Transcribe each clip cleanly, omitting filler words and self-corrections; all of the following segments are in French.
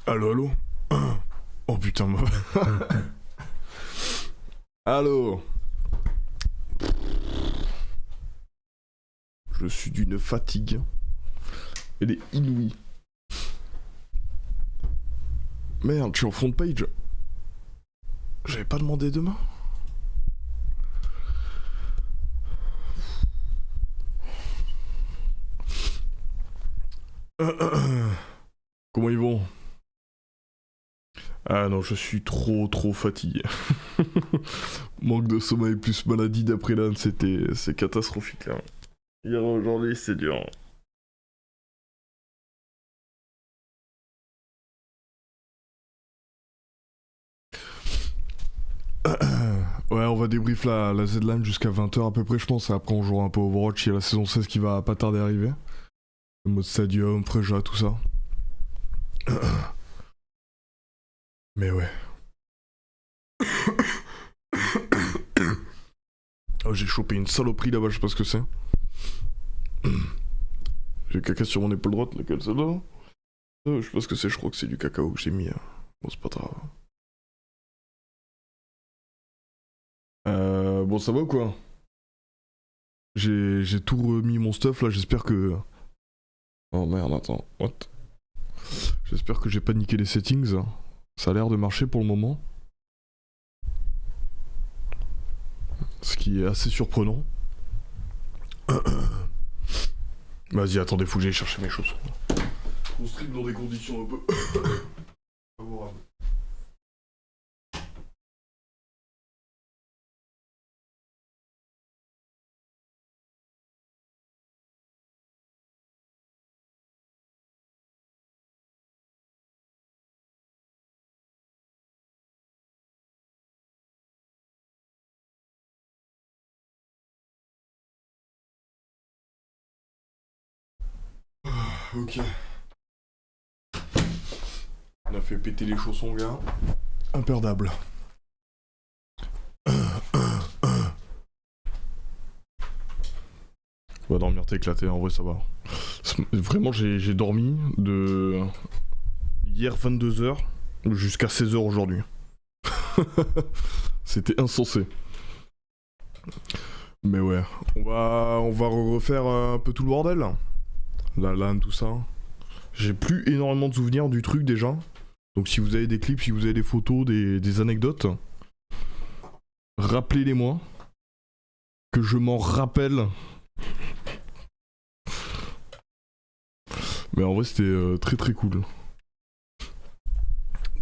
Allô, allô. Oh putain, moi. Allô. Je suis d'une fatigue. Elle est inouïe. Merde, je suis en front page. J'avais pas demandé demain. Comment ils vont? Ah non, je suis trop fatigué. Manque de sommeil plus maladie d'après l'âne, c'est catastrophique là. Hier aujourd'hui, c'est dur. Ouais, on va débrief la Z-Line jusqu'à 20h à peu près, je pense. Et après, on jouera un peu Overwatch. Il y a la saison 16 qui va pas tarder à arriver. Le mode Stadium, Freja, tout ça. Mais ouais. Oh, j'ai chopé une saloperie là-bas, je sais pas ce que c'est. J'ai caca sur mon épaule droite, lequel ça là? Je sais pas ce que c'est, je crois que c'est du cacao que j'ai mis. Bon, c'est pas grave. Bon, ça va ou quoi? J'ai tout remis mon stuff là, j'espère que... Oh merde, attends, what? J'espère que j'ai pas niqué les settings. Ça a l'air de marcher pour le moment. Ce qui est assez surprenant. Vas-y, attendez, faut que j'aille chercher mes chaussons. On stream dans des conditions un peu favorables. Ok. On a fait péter les chaussons, gars. Imperdable. On va dormir t'éclater, en vrai ça va. Vraiment j'ai dormi de hier 22h jusqu'à 16h aujourd'hui. C'était insensé. Mais ouais, on va refaire un peu tout le bordel. La LAN, tout ça. J'ai plus énormément de souvenirs du truc déjà. Donc si vous avez des clips, si vous avez des photos, des anecdotes, rappelez-les-moi. Que je m'en rappelle. Mais en vrai c'était très cool.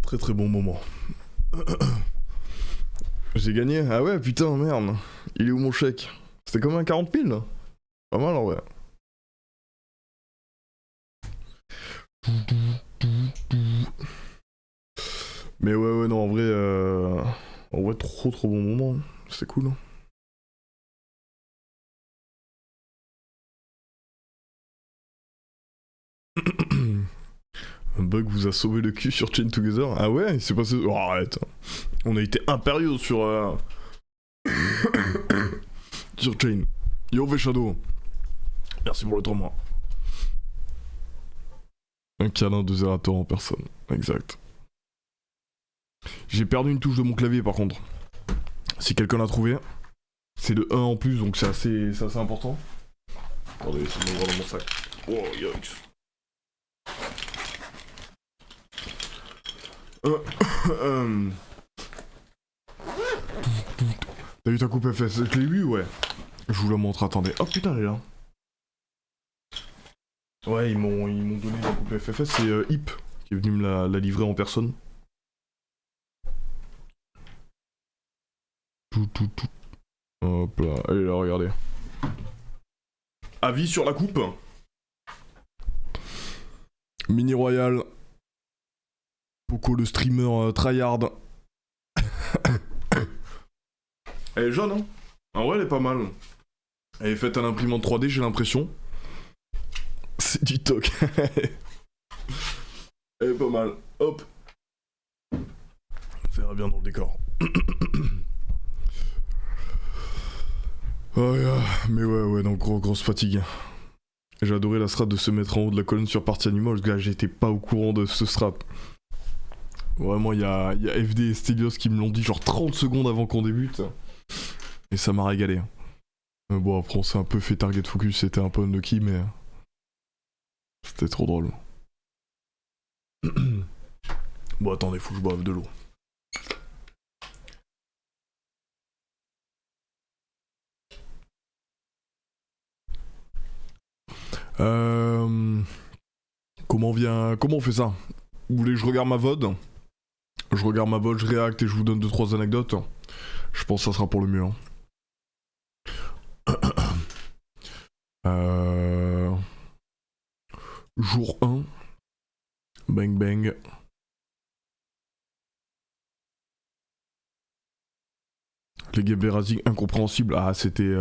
Très bon moment. J'ai gagné? Ah ouais, putain, merde. Il est où mon chèque? C'était comme un 40 000? Pas mal en vrai. Mais ouais, non, en vrai, trop bon moment. C'était cool. Un bug vous a sauvé le cul sur Chain Together? Ah ouais, il s'est passé... Oh, arrête. On a été impériaux sur... sur Chain. Yo, V-Shadow. Merci pour le 3 mois. Un câlin de Zerator en personne. Exact. J'ai perdu une touche de mon clavier par contre. Si quelqu'un l'a trouvé, c'est le 1 en plus, donc c'est assez important. Attendez, ça me voir dans mon sac. Oh, yikes. T'as vu ta coupe FS? Je l'ai vu, ouais. Je vous la montre, attendez. Oh putain, elle est là. Ouais, ils m'ont donné la coupe FFS, c'est Hip qui est venu me la livrer en personne. Tout. Hop là, allez là, regardez. Avis sur la coupe. Mini Royal. Poco le streamer tryhard. Elle est jaune, hein? En vrai, elle est pas mal. Elle est faite à l'imprimante 3D, j'ai l'impression. C'est du toc. Elle est pas mal. Hop. Ça ira bien dans le décor. Oh, yeah. Mais ouais, donc grosse fatigue. J'ai adoré la strat de se mettre en haut de la colonne sur partie animal, parce que là j'étais pas au courant de ce strat. Vraiment, il y a FD et Stelios qui me l'ont dit genre 30 secondes avant qu'on débute. Et ça m'a régalé. Bon, après, on s'est un peu fait target focus, c'était un peu unlucky, mais. C'était trop drôle. Bon, attendez, faut que je boive de l'eau. Comment on fait ça? Vous voulez que je regarde ma VOD? Je regarde ma VOD, je réacte et je vous donne 2-3 anecdotes. Je pense que ça sera pour le mieux. Hein. Jour 1. Bang bang. Les games V-Rising incompréhensibles. Ah, c'était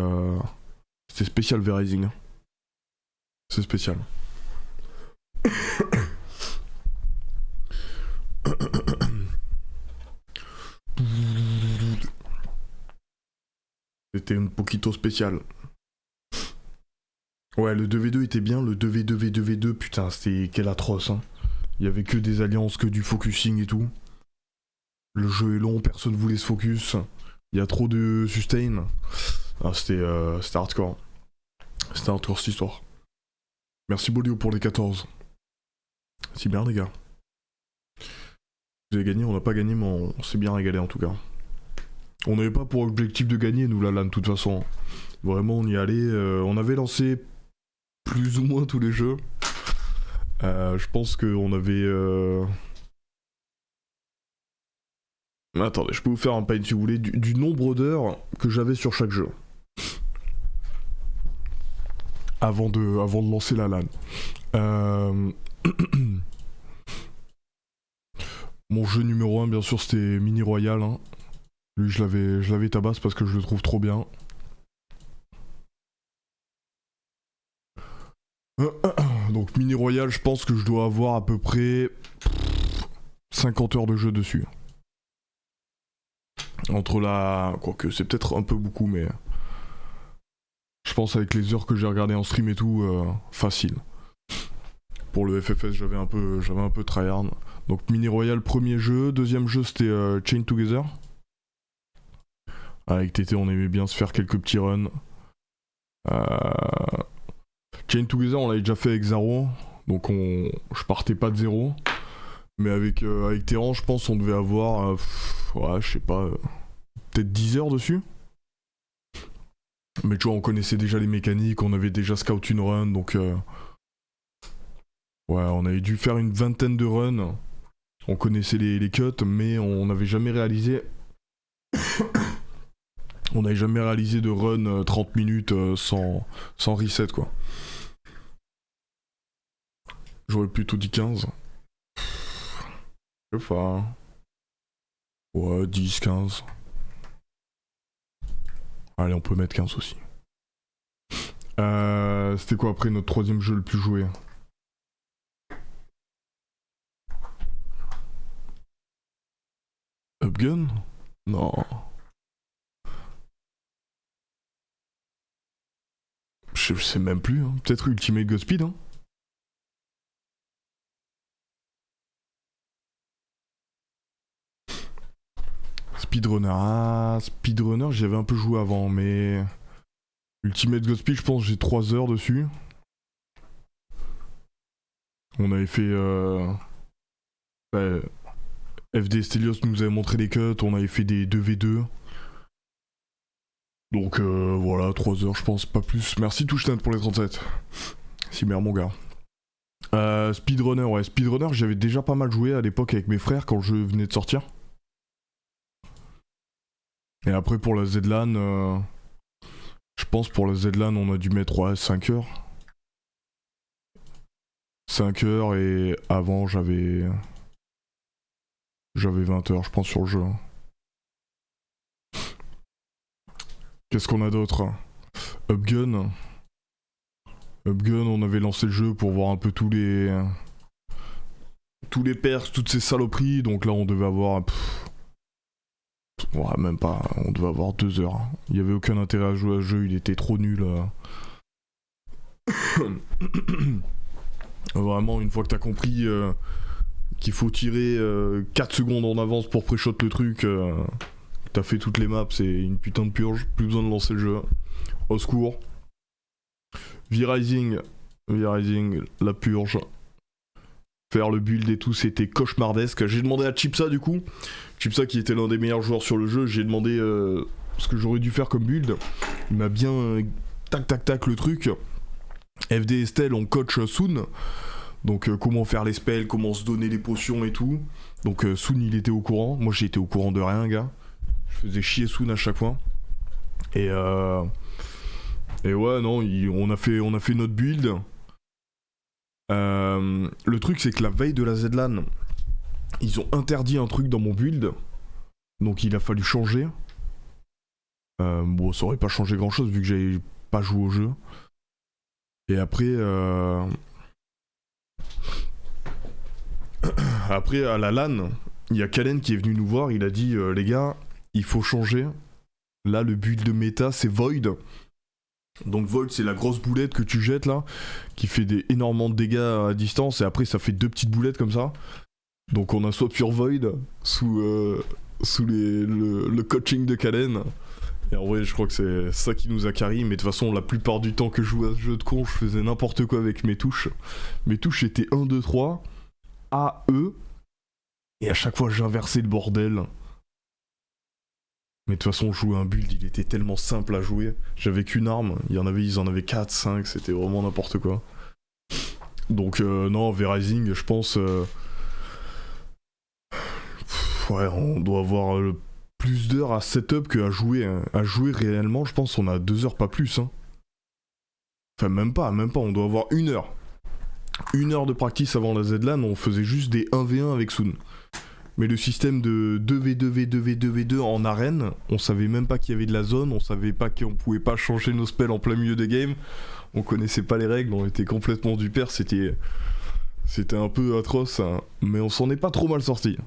spécial V-Rising. Hein. C'est spécial. C'était une poquito spécial. Ouais, le 2v2 était bien, le 2v2v2v2, putain, c'était quel atroce, hein. Il y avait que des alliances, que du focusing et tout. Le jeu est long, personne voulait se focus. Il y a trop de sustain. Ah, c'était hardcore. C'était hardcore cette histoire. Merci Bolio pour les 14. C'est bien les gars. Vous avez gagné, on n'a pas gagné, mais on s'est bien régalé en tout cas. On n'avait pas pour objectif de gagner, nous, la LAN, de toute façon. Vraiment, on y allait. On avait lancé plus ou moins tous les jeux. Je pense qu'on avait... Attendez, je peux vous faire un paint si vous voulez, du nombre d'heures que j'avais sur chaque jeu. Avant de lancer la LAN. Mon jeu numéro 1, bien sûr, c'était Mini Royal. Hein. Lui, je l'avais tabasse parce que je le trouve trop bien. Donc Mini Royal, je pense que je dois avoir à peu près 50 heures de jeu dessus. Entre la... Quoique, c'est peut-être un peu beaucoup, mais... Je pense avec les heures que j'ai regardé en stream et tout, facile. Pour le FFS, j'avais un peu tryhard. Donc Mini Royal, premier jeu. Deuxième jeu, c'était Chain Together. Avec TT, on aimait bien se faire quelques petits runs. Chain Together, on l'avait déjà fait avec Zaro. Donc je partais pas de zéro. Mais avec Terran, je pense on devait avoir... ouais, je sais pas... peut-être 10 heures dessus. Mais tu vois, on connaissait déjà les mécaniques, on avait déjà scout une run, donc... ouais, on avait dû faire une vingtaine de runs. On connaissait les cuts, mais on n'avait jamais réalisé... on n'avait jamais réalisé de run 30 minutes sans reset, quoi. J'aurais plutôt dit 15. Je sais pas. Ouais, 10, 15. Allez, on peut mettre 15 aussi. C'était quoi après notre troisième jeu le plus joué? Upgun? Non. Je sais même plus. Hein. Peut-être Ultimate Godspeed. Hein. Speedrunner. Ah, Speedrunner, j'avais un peu joué avant, mais... Ultimate Godspeed, je pense que j'ai 3 heures dessus. On avait fait... FD Stelios nous avait montré les cuts, on avait fait des 2v2. Donc voilà, 3 heures je pense, pas plus. Merci Touchnet pour les 37. Cimer mon gars. Speedrunner, ouais, Speedrunner, j'avais déjà pas mal joué à l'époque avec mes frères quand le jeu venait de sortir. Et après pour la ZLAN, je pense pour la ZLAN on a dû mettre ouais, 5 heures. 5 heures et avant j'avais 20 heures je pense sur le jeu. Qu'est-ce qu'on a d'autre? Upgun. Upgun, on avait lancé le jeu pour voir un peu tous les perks, toutes ces saloperies, donc là on devait avoir... ouais, même pas, on devait avoir 2 heures. Il y avait aucun intérêt à jouer à ce jeu, il était trop nul. Vraiment, une fois que t'as compris qu'il faut tirer 4 secondes en avance pour pré-shot le truc. T'as fait toutes les maps, c'est une putain de purge, plus besoin de lancer le jeu. Au secours. V-Rising, la purge. Faire le build et tout, c'était cauchemardesque. J'ai demandé à Chipsa du coup, Chipsa qui était l'un des meilleurs joueurs sur le jeu, j'ai demandé ce que j'aurais dû faire comme build. Il m'a bien tac le truc. FD Estelle, on coach Soon. Donc comment faire les spells, comment se donner les potions et tout. Donc Soon il était au courant, moi j'étais au courant de rien gars. Je faisais chier Soon à chaque fois. Et ouais non, on a fait notre build. Le truc c'est que la veille de la ZLAN, ils ont interdit un truc dans mon build. Donc il a fallu changer. Bon ça aurait pas changé grand chose vu que j'avais pas joué au jeu. Et après après à la LAN, il y a Kalen qui est venu nous voir, il a dit les gars, il faut changer. Là le build de méta c'est Void. Donc Void c'est la grosse boulette que tu jettes là, qui fait énormément de dégâts à distance et après ça fait 2 petites boulettes comme ça. Donc on a swap sur Void sous le coaching de Kalen. Et en vrai je crois que c'est ça qui nous a carry, mais de toute façon la plupart du temps que je jouais à ce jeu de con je faisais n'importe quoi avec mes touches. Mes touches étaient 1, 2, 3, A, E, et à chaque fois j'inversais le bordel. Mais de toute façon, jouer un build, il était tellement simple à jouer. J'avais qu'une arme, ils en avaient 4, 5, c'était vraiment n'importe quoi. Donc non, V-Rising, je pense... ouais, on doit avoir plus d'heures à setup qu'à jouer. Hein. À jouer réellement, je pense on a 2 heures, pas plus. Hein. Enfin, même pas, on doit avoir 1 heure. 1 heure de practice avant la ZLAN, on faisait juste des 1v1 avec Soon. Mais le système de 2v2v2v2v2 en arène, on savait même pas qu'il y avait de la zone, on savait pas qu'on pouvait pas changer nos spells en plein milieu des games, on connaissait pas les règles, on était complètement du père, c'était un peu atroce, hein. Mais on s'en est pas trop mal sorti.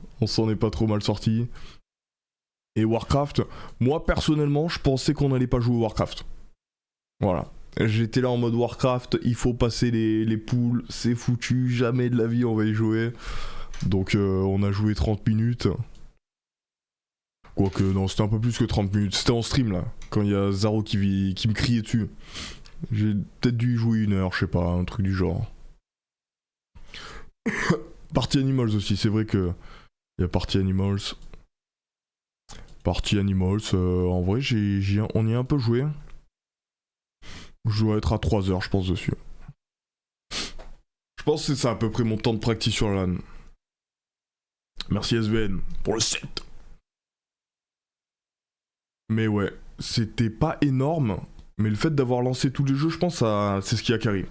Et Warcraft, moi personnellement, je pensais qu'on allait pas jouer au Warcraft. Voilà. J'étais là en mode Warcraft, il faut passer les poules, c'est foutu, jamais de la vie on va y jouer. Donc on a joué 30 minutes. Quoique non, c'était un peu plus que 30 minutes. C'était en stream là, quand il y a Zaro qui me criait dessus. J'ai peut-être dû y jouer 1 heure, je sais pas, un truc du genre. Party Animals aussi, c'est vrai que il y a Party Animals. En vrai on y a un peu joué. Je dois être à 3 heures je pense dessus. Je pense que c'est ça à peu près mon temps de practice sur la LAN. Merci SVN pour le 7. Mais ouais, c'était pas énorme, mais le fait d'avoir lancé tous les jeux, je pense c'est ce qui a carry.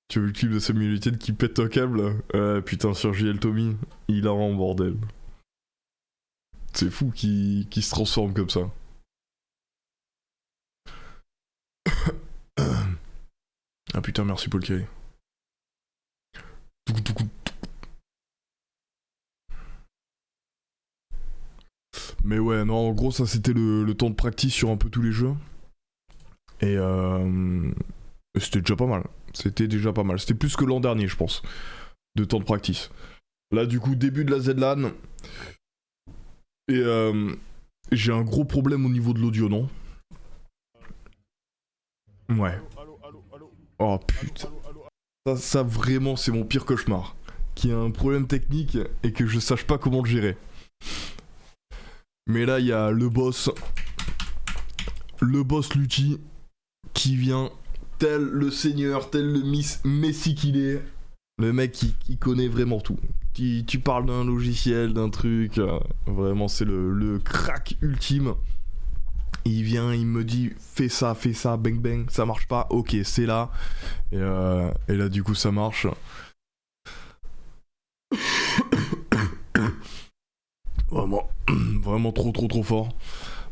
Tu as vu le clip de Samuel Etienne qui pète un câble? Putain, sur JL Tommy, il a en bordel. C'est fou qu'il se transforme comme ça. Ah putain, merci Paul Kay. Mais ouais, non, en gros, ça c'était le temps de practice sur un peu tous les jeux. Et c'était déjà pas mal. C'était plus que l'an dernier, je pense, de temps de practice. Là, du coup, début de la ZLAN. Et j'ai un gros problème au niveau de l'audio, non? Ouais. Oh putain. Ça vraiment, c'est mon pire cauchemar. Qu'il y a un problème technique et que je sache pas comment le gérer. Mais là, il y a le boss Lutti, qui vient, tel le seigneur, tel le messie qu'il est. Le mec qui connaît vraiment tout. Tu parles d'un logiciel, d'un truc, vraiment c'est le crack ultime. Il vient, il me dit fais ça, bang bang, ça marche pas, ok c'est là. Et là du coup ça marche. Vraiment trop fort.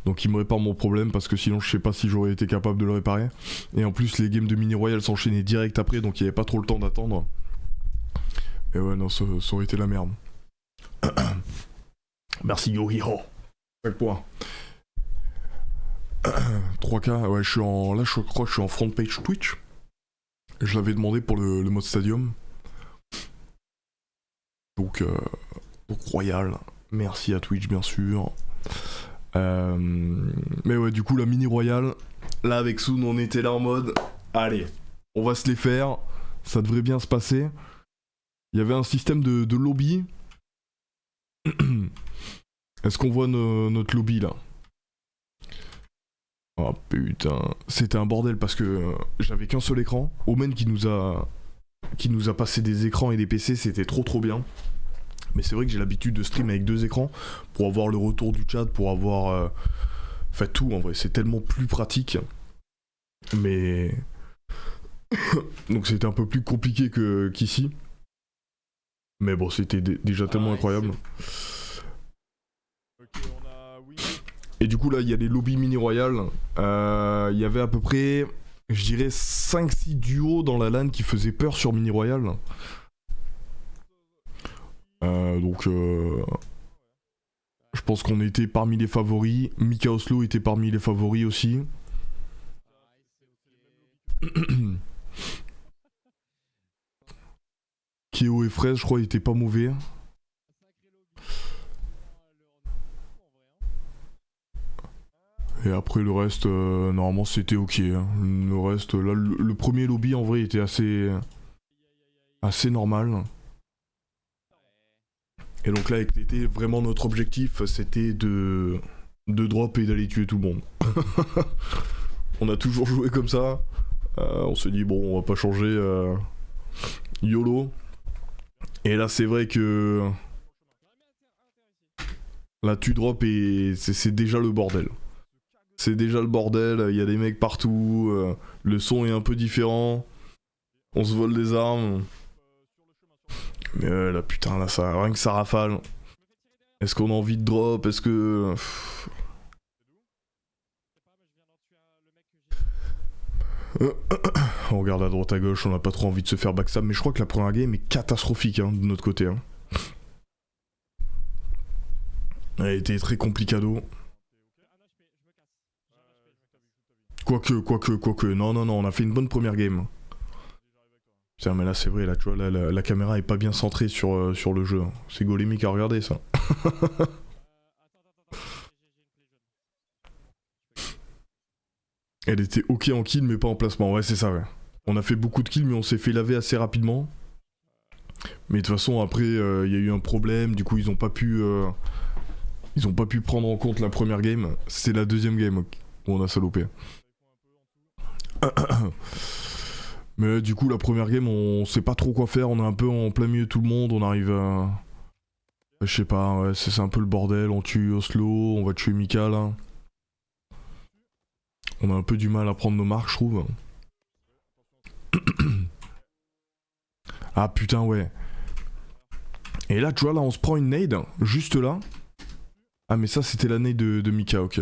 Donc il me répare mon problème parce que sinon je sais pas si j'aurais été capable de le réparer. Et en plus les games de mini royal s'enchaînaient direct après, donc il y avait pas trop le temps d'attendre. Et ouais non, ça aurait été la merde. Merci Yohiro. 5 points. 3K, ouais je crois que je suis en front page Twitch. Je l'avais demandé pour le mode stadium. Donc Royal. Merci à Twitch bien sûr. Mais ouais, du coup la mini Royal, là avec Soon on était là en mode allez, on va se les faire, ça devrait bien se passer. Il y avait un système de lobby. Est-ce qu'on voit notre lobby là? Oh putain, c'était un bordel parce que j'avais qu'un seul écran. Omen qui nous a passé des écrans et des PC, c'était trop bien. Mais c'est vrai que j'ai l'habitude de stream avec 2 écrans pour avoir le retour du chat, pour avoir fait tout en vrai, c'est tellement plus pratique. Mais donc c'était un peu plus compliqué qu'ici. Mais bon, c'était déjà tellement incroyable. Et du coup là, il y a les lobbies mini royal. Il y avait à peu près, je dirais 5-6 duos dans la LAN qui faisaient peur sur mini royal. Donc je pense qu'on était parmi les favoris. Mika Oslo était parmi les favoris aussi. Keo et Fraise, je crois, ils étaient pas mauvais. Et après le reste, normalement c'était ok. Hein. Le reste, là, le premier lobby en vrai était assez normal. Et donc là, avec l'été, vraiment notre objectif, c'était de drop et d'aller tuer tout le monde. On a toujours joué comme ça. On se dit bon, on va pas changer. YOLO. Et là, c'est vrai que là, tu drop et c'est déjà le bordel. C'est déjà le bordel. Il y a des mecs partout. Le son est un peu différent. On se vole des armes. Mais là, putain, là, ça, rien que ça rafale. Est-ce qu'on a envie de drop? Est-ce que... On regarde à droite à gauche, on n'a pas trop envie de se faire backstab, mais je crois que la première game est catastrophique hein, de notre côté. Hein. Elle a été très complicado. Quoique, non, on a fait une bonne première game. Putain, mais là c'est vrai, là tu vois, là, la caméra est pas bien centrée sur le jeu. C'est golémique à regarder ça. Elle était ok en kill mais pas en placement, ouais c'est ça ouais. On a fait beaucoup de kills mais on s'est fait laver assez rapidement. Mais de toute façon après il y a eu un problème, du coup ils ont pas pu prendre en compte la première game. C'est la deuxième game où on a salopé. Mais du coup la première game on sait pas trop quoi faire, on est un peu en plein milieu de tout le monde, on arrive à... Je sais pas, ouais, c'est un peu le bordel, on tue Oslo, on va tuer Mika là. On a un peu du mal à prendre nos marques je trouve. Ah putain ouais. Et là tu vois là on se prend une nade, juste là. Ah mais ça c'était la nade de Mika, ok.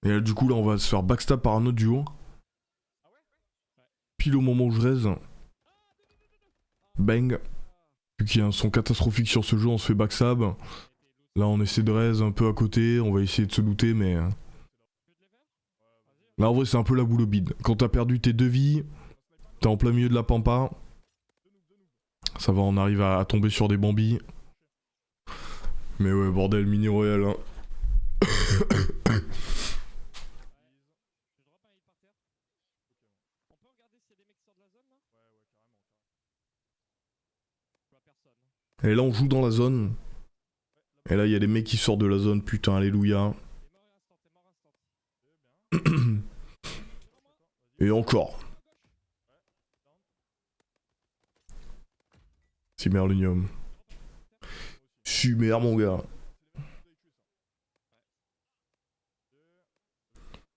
Et là, du coup là on va se faire backstab par un autre duo. Pile au moment où je raise. Bang. Vu qu'il y a un son catastrophique sur ce jeu, on se fait backstab. Là on essaie de raise un peu à côté, on va essayer de se looter mais... Là en vrai c'est un peu la boule au bide. Quand t'as perdu tes 2 vies, t'es en plein milieu de la pampa. Ça va, on arrive à tomber sur des bambis. Mais ouais, bordel, mini royal hein. Et là on joue dans la zone. Et là il y a des mecs qui sortent de la zone, putain, alléluia. Et encore. Cyberlunium. Super mon gars.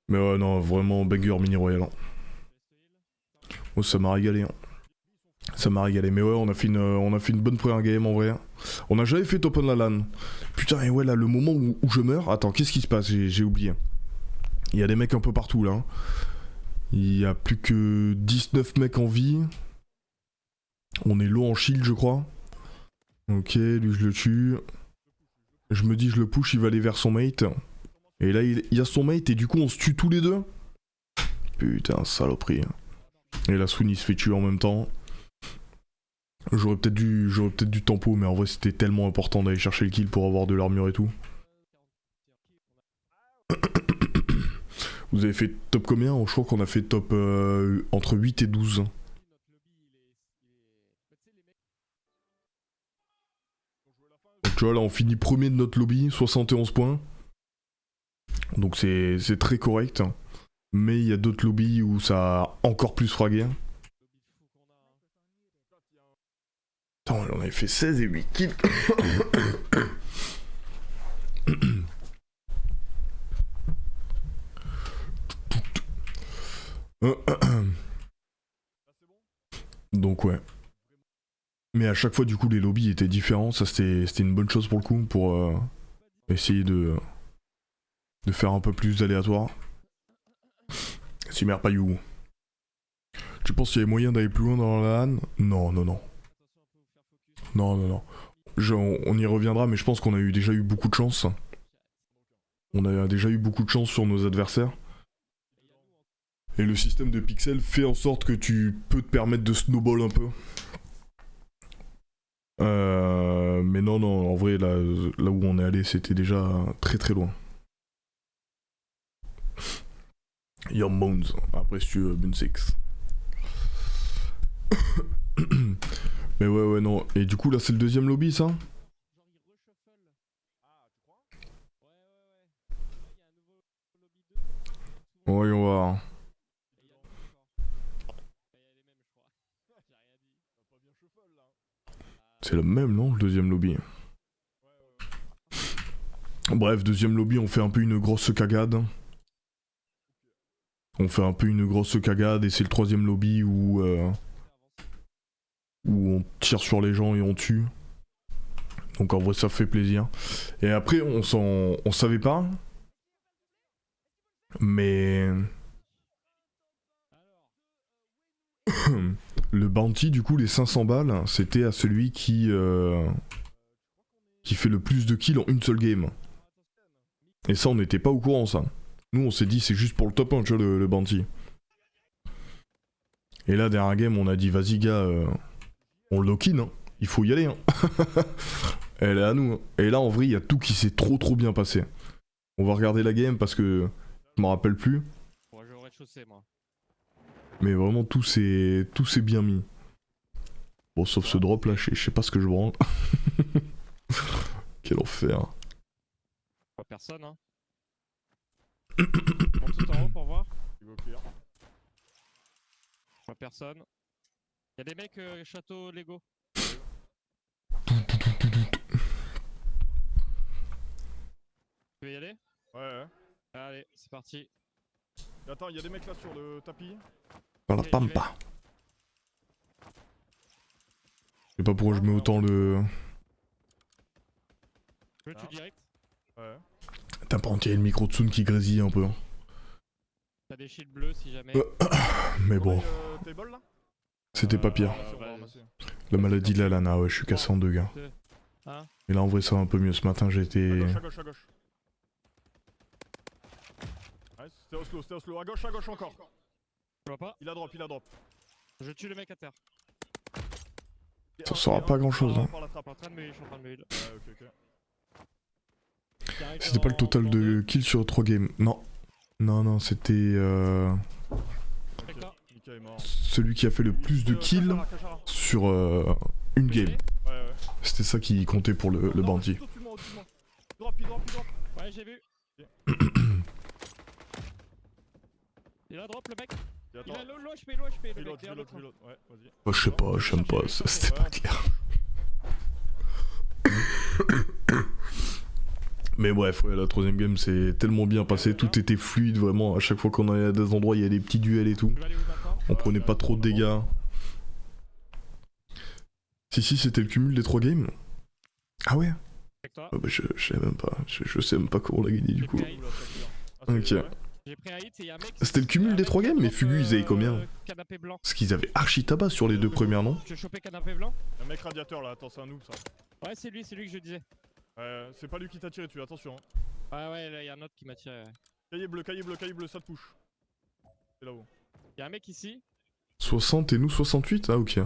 Mais ouais non, vraiment banger mini royal. Hein. Oh ça m'a régalé. Hein. Ça m'a régalé. Mais ouais on a fait une bonne première game en vrai. On a jamais fait top on la LAN. Putain et ouais là le moment où je meurs. Attends, qu'est-ce qui se passe? J'ai oublié. Il y a des mecs un peu partout là. Il y a plus que 19 mecs en vie. On est low en shield je crois. Ok, lui je le tue. Je me dis je le push, il va aller vers son mate. Et là il y a son mate et du coup on se tue tous les deux. Putain, saloperie. Et la Swin il se fait tuer en même temps. J'aurais peut-être dû tempo, mais en vrai c'était tellement important d'aller chercher le kill pour avoir de l'armure et tout. Vous avez fait top combien? Je crois qu'on a fait top entre 8 et 12. Donc tu vois là on finit premier de notre lobby, 71 points. Donc c'est très correct. Mais il y a d'autres lobbies où ça a encore plus fragué. Attends, on avait fait 16 et 8 kills. Donc ouais. Mais à chaque fois du coup les lobbies étaient différents, ça c'était une bonne chose pour le coup, pour essayer de faire un peu plus aléatoire. Simer Payou. Tu penses qu'il y avait moyen d'aller plus loin dans la LAN? Non, non, non. Non, non, non. On y reviendra, mais je pense qu'on a déjà eu beaucoup de chance. On a déjà eu beaucoup de chance sur nos adversaires. Et le système de pixels fait en sorte que tu peux te permettre de snowball un peu. Mais non, non, en vrai, là où on est allé, c'était déjà très très loin. Young Bones, après si tu veux, Bun 6. Mais ouais, non. Et du coup, là, c'est le deuxième lobby, ça? Voyons voir. C'est le même, non, le deuxième lobby? Bref, deuxième lobby, on fait un peu une grosse cagade. On fait un peu une grosse cagade et c'est le troisième lobby où on tire sur les gens et on tue. Donc en vrai ça fait plaisir. Et après on savait pas. Mais le bounty du coup les 500 balles c'était à celui qui fait le plus de kills en une seule game. Et ça on n'était pas au courant ça. Nous on s'est dit c'est juste pour le top 1 tu vois le bounty. Et là dernière game on a dit vas-y gars on le lock-in hein. Il faut y aller hein. Elle est à nous hein. Et là en vrai il y a tout qui s'est trop bien passé. On va regarder la game parce que je m'en rappelle plus. Ouais, je vais au rez-de-chaussée moi. Mais vraiment tout s'est bien mis. Bon sauf ce drop là, je sais pas ce que je branle. Quel enfer. Pas personne hein. Monte tout en haut pour voir. Pas personne. Y'a des mecs château Lego. Tu veux y aller? Ouais. Allez, c'est parti. Et attends, y'a des mecs là sur le tapis. Dans la pampa. Je sais pas pourquoi je mets autant le... Tu veux tu direct? Ouais. T'as pas entier le micro de Tsun qui grésille un peu. T'as des shields bleus si jamais. Mais bon, Table là c'était pas pire. La maladie de la lana, ouais, je suis cassé en deux gars. Hein? Et là en vrai ça va un peu mieux, ce matin j'ai été... À gauche. Ouais, c'était Oslo. À gauche encore. Je vois pas. Il a drop. Je tue le mec à terre. Ça sera pas grand chose hein. Je suis en train de me heal, Ouais, ok. C'était pas le total de kills sur 3 games. Non. Non, c'était Mika est mort. celui qui a fait le plus de kills sur une game. Ouais. C'était ça qui comptait pour le bounty. Drop. Ouais, j'ai vu. Il a drop le mec. Il a low HP, le mec derrière l'autre. Ouais, vas-y. Oh, je sais pas, j'aime pas, c'était pas clair. Mais bref, ouais, la troisième game c'est tellement bien passé, tout était fluide vraiment, à chaque fois qu'on allait à des endroits il y a des petits duels et tout. Tu vas aller où maintenant? On prenait pas trop de dégâts. Si c'était le cumul des 3 games. Ah ouais? Avec toi. Bah, je sais même pas, je sais même pas comment on l'a gagné du coup. Ok. J'ai pris un hit et y'a un mec. C'était le cumul des 3 games, mais Fugu ils avaient combien? Canapé blanc. Parce qu'ils avaient archi tabac sur les 2 premières, non? Tu veux choper canapé blanc? Un mec radiateur là, attends, c'est un noob ça. Ouais, c'est lui que je disais. C'est pas lui qui t'a tiré dessus, attention. Ouais, là y'a un autre qui m'a tiré. Ouais. Cahier bleu, ça te push. C'est là-haut. Y'a un mec ici. 60 et nous 68? Ah ok.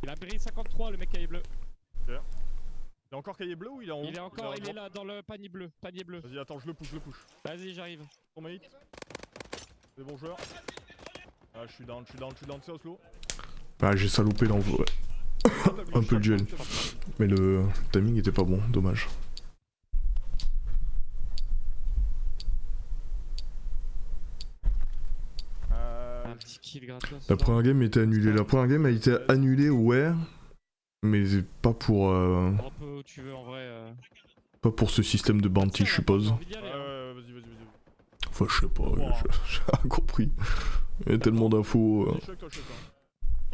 Il a pris 53, le mec cahier bleu. Il est encore cahier bleu ou il est en haut? Il est encore, il est là dans le panier bleu. Panier bleu. Vas-y, attends, je le push. Vas-y, j'arrive. Ton mate. Des bons joueurs. Ah, je suis down, c'est Oslo. Bah j'ai salopé l'envoi. Un peu le duel. Mais le timing était pas bon, dommage. Un petit kill gratos. La première game était annulée. La première game a été annulée, ouais. Mais pas pour Un peu où tu veux en vrai. pas pour ce système de bounty, je suppose. Ouais, vas-y. Enfin, je sais pas, Bon, j'ai rien compris. Il y a tellement d'infos. Vas-y, choque-toi.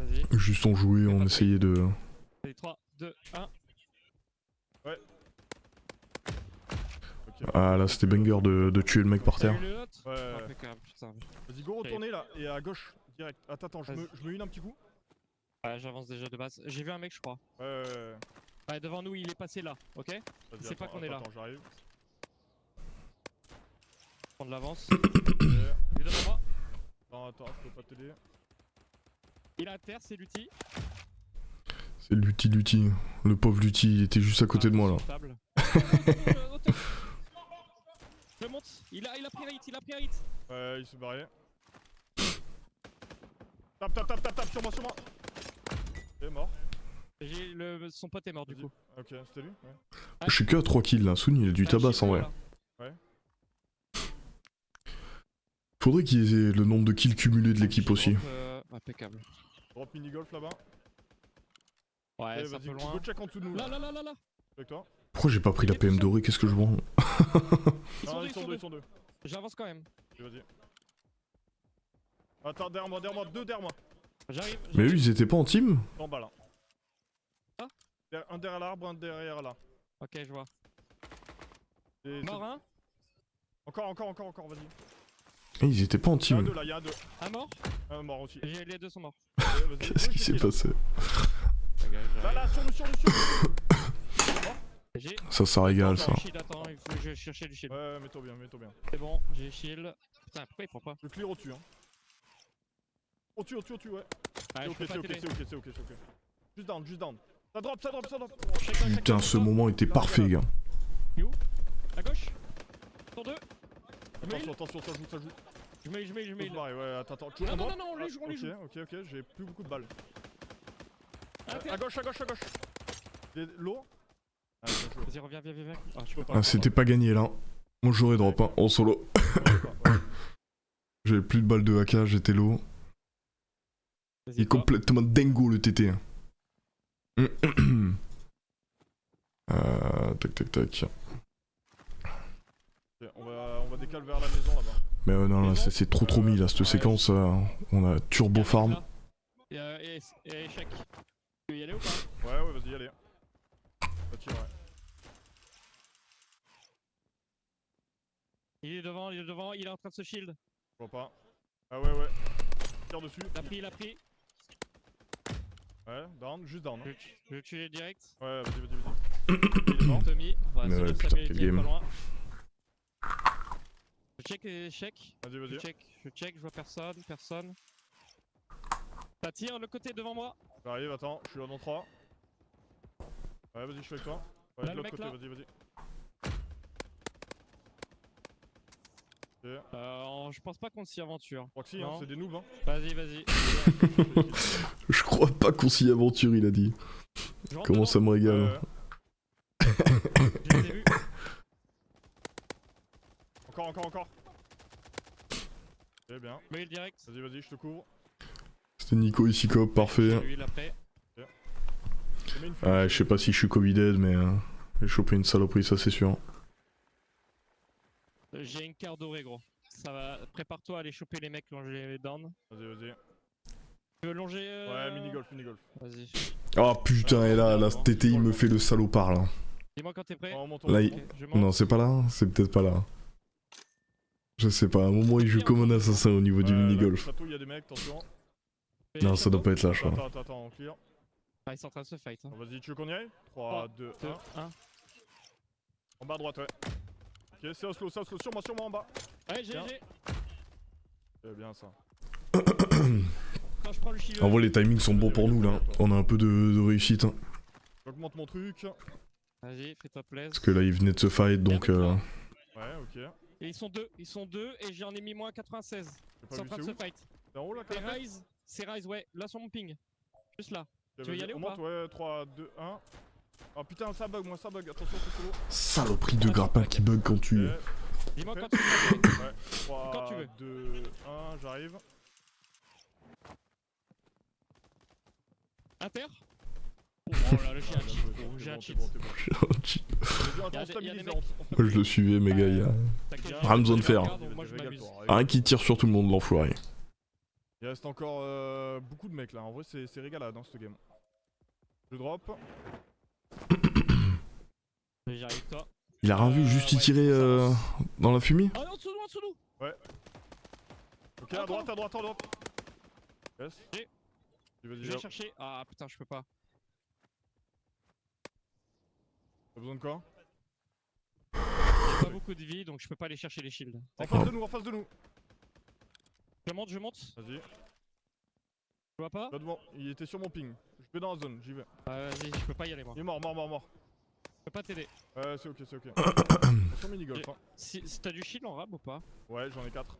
Vas-y. Juste on jouait, on essayait de. Allez, 3, 2, 1. Ok. Ah là, c'était banger de tuer le mec par terre. T'as eu le autre? Ouais. Impeccable, putain. Vas-y, go retourner là, et à gauche, direct. Attends, je me une un petit coup. Ouais, j'avance déjà de base. J'ai vu un mec, je crois. Ouais. Ouais, devant nous, il est passé là, ok? Vas-y, C'est pas attends, qu'on est là. Attends, j'arrive. Prendre l'avance. Ok. Il est devant moi. Attends, je peux pas t'aider. Il est à terre, c'est Lutti. C'est Lutti. Le pauvre Lutti, il était juste à côté de moi là. Table. Je monte. Il a pris un hit, Ouais, il s'est barré. Tape, sur moi. Il est mort. Son pote est mort du Vas-y. coup. Ok, c'était lui? Ouais. Je suis que à 3 kills là. Soon il a du tabac en vrai. Faudrait qu'il y ait le nombre de kills cumulés de l'équipe aussi. Impeccable. Drop mini-golf là-bas. Ouais, Eh, c'est un vas-y, peu loin. go check en dessous de nous. Là. Avec toi. Pourquoi j'ai pas pris la PM dorée? Qu'est-ce que je vois? Non, ils sont deux. J'avance quand même. Vas-y. Attends, derrière moi, deux derrière moi. J'arrive. Mais eux ils étaient pas en team? En bas là. Ah. Un derrière l'arbre, un derrière là. Ok, je vois. Et Mort hein? Encore, vas-y. Eh, ils étaient pas en Y'a un team. deux là, y'a un deux. Un mort? Un mort aussi. Les deux sont morts. Vas-y, Qu'est-ce qui s'est passé? Là, sur nous. J'ai. Ça régale ça. Shield, attends, il faut que je cherche du shield. Ouais, mets-toi bien. C'est bon, j'ai shield. Putain, pourquoi il prend pas? Je clear au-dessus, hein. Au-dessus, ouais. Ouais, je peux pas t'aider. C'est ok. Juste down. Ça drop. Putain, ce moment était parfait, gars. À gauche. Sur deux. Attention, ça joue. Je mets. Faut se barrer, ouais, attends. Non, on les joue. Ok, j'ai plus beaucoup de balles. À terre. À gauche. L'eau. Ah, bien joué. Vas-y, reviens. Ah, je peux pas. Ah, c'était pas gagné là. Moi j'aurais drop hein, en solo. J'avais plus de balles de AK, j'étais low. Il est complètement dingo le TT. Tac. Ok, on va décaler vers la maison là-bas. Mais non, là c'est trop mis là, cette séquence. On a turbo farm. Et échec. Tu veux y aller ou pas? Ouais, vas-y, allez. Ça tire, ouais. Il est devant, il est en train de se shield. Je vois pas. Ah ouais. Tire dessus. Il a pris. Ouais, juste down. Hein. Je vais tuer direct. Ouais, vas-y. Il est mort. Tommy. Ouais, Mais c'est ouais, le putain, Samuel quel qui est game. pas loin. Je check les échecs. Vas-y. Je check, je vois personne. Ça tire le côté devant moi. J'arrive, attends, je suis là dans 3. Ouais, vas-y, je suis avec toi. Ouais, Là, de le l'autre mec, côté, là. vas-y. Ok. Je pense pas qu'on s'y aventure. Roxy, hein, Non. c'est des noobs, hein. Vas-y. Je crois pas qu'on s'y aventure, il a dit. Je rentre Comment dedans. ça me régale. Je les ai vus. Encore. Ok, bien. Mail direct. Vas-y, je te couvre. C'était Nico ici cop, parfait. Lui il a fait. Je te mets une flèche. Ouais, je sais pas si je suis Covid-dead, mais j'ai chopé une saloperie, ça c'est sûr. J'ai une carte dorée gros. Ça va. Prépare-toi à aller choper les mecs longer les down. Vas-y. Tu veux longer Ouais, mini-golf. Vas-y. Oh putain, et là, TT il me fait le salopard là. Dis-moi quand t'es prêt. On monte, Là, Ok, je monte. Non, c'est pas là, c'est peut-être pas là. Je sais pas, à un moment il joue comme un assassin au niveau du mini-golf. Château, il y a des mecs, attention. Non, ça doit pas être là, je crois. Attends, on clear. Ah, ils sont en train de se fight. Hein. Vas-y, tu veux qu'on y aille? 3, 2, 1. 1. En bas à droite, ouais. Ok, c'est Oslo, sur moi en bas. Ouais, j'ai. C'est bien ça. En vrai, les timings sont bons pour nous là. On a un peu de réussite. Hein. J'augmente mon truc. Vas-y, fais-toi plaisir. Parce que là, ils venaient de se fight donc. Ouais, ok. Et ils sont deux et j'en ai mis moins 96. J'ai Ils pas sont en vu, train de c'est se où? fight. C'est en haut là, C'est Rise, ouais, là sur mon ping. Juste là. Tu veux y aller ou monte, pas? ouais, 3, 2, 1. Oh putain, ça bug, attention, c'est solo. Saloperie de grappin qui bug quand tu. Ok. Dis-moi Ok. quand tu veux. Ouais, 3, Quand tu veux. 2, 1, j'arrive. Inter. Oh là là, j'ai un cheat, gros, j'ai un cheat. Moi, je le suivais, mes gars. Il y a Ramzon de fer. Moi je m'amuse. Un qui tire sur tout le monde, l'enfoiré. Il reste encore beaucoup de mecs là, en vrai c'est régalade dans ce game. Je drop. J'arrive toi. Il a rien vu, juste il ouais, tirait dans la fumée. Ah non, en dessous de nous. Ok, à droite. Yes. J'ai- Vas-y, Je vais chercher. Ah putain, je peux pas. t'as besoin de quoi? J'ai pas beaucoup de vie donc je peux pas aller chercher les shields. En face de nous. Je monte. Vas-y, Tu vois pas? là devant, il était sur mon ping. Je vais dans la zone, j'y vais. Vas-y, je peux pas y aller moi. Il est mort. Je peux pas t'aider. Ouais, c'est ok. Attention mini-golf. Hein. Si t'as du shield en rab ou pas? Ouais, j'en ai 4.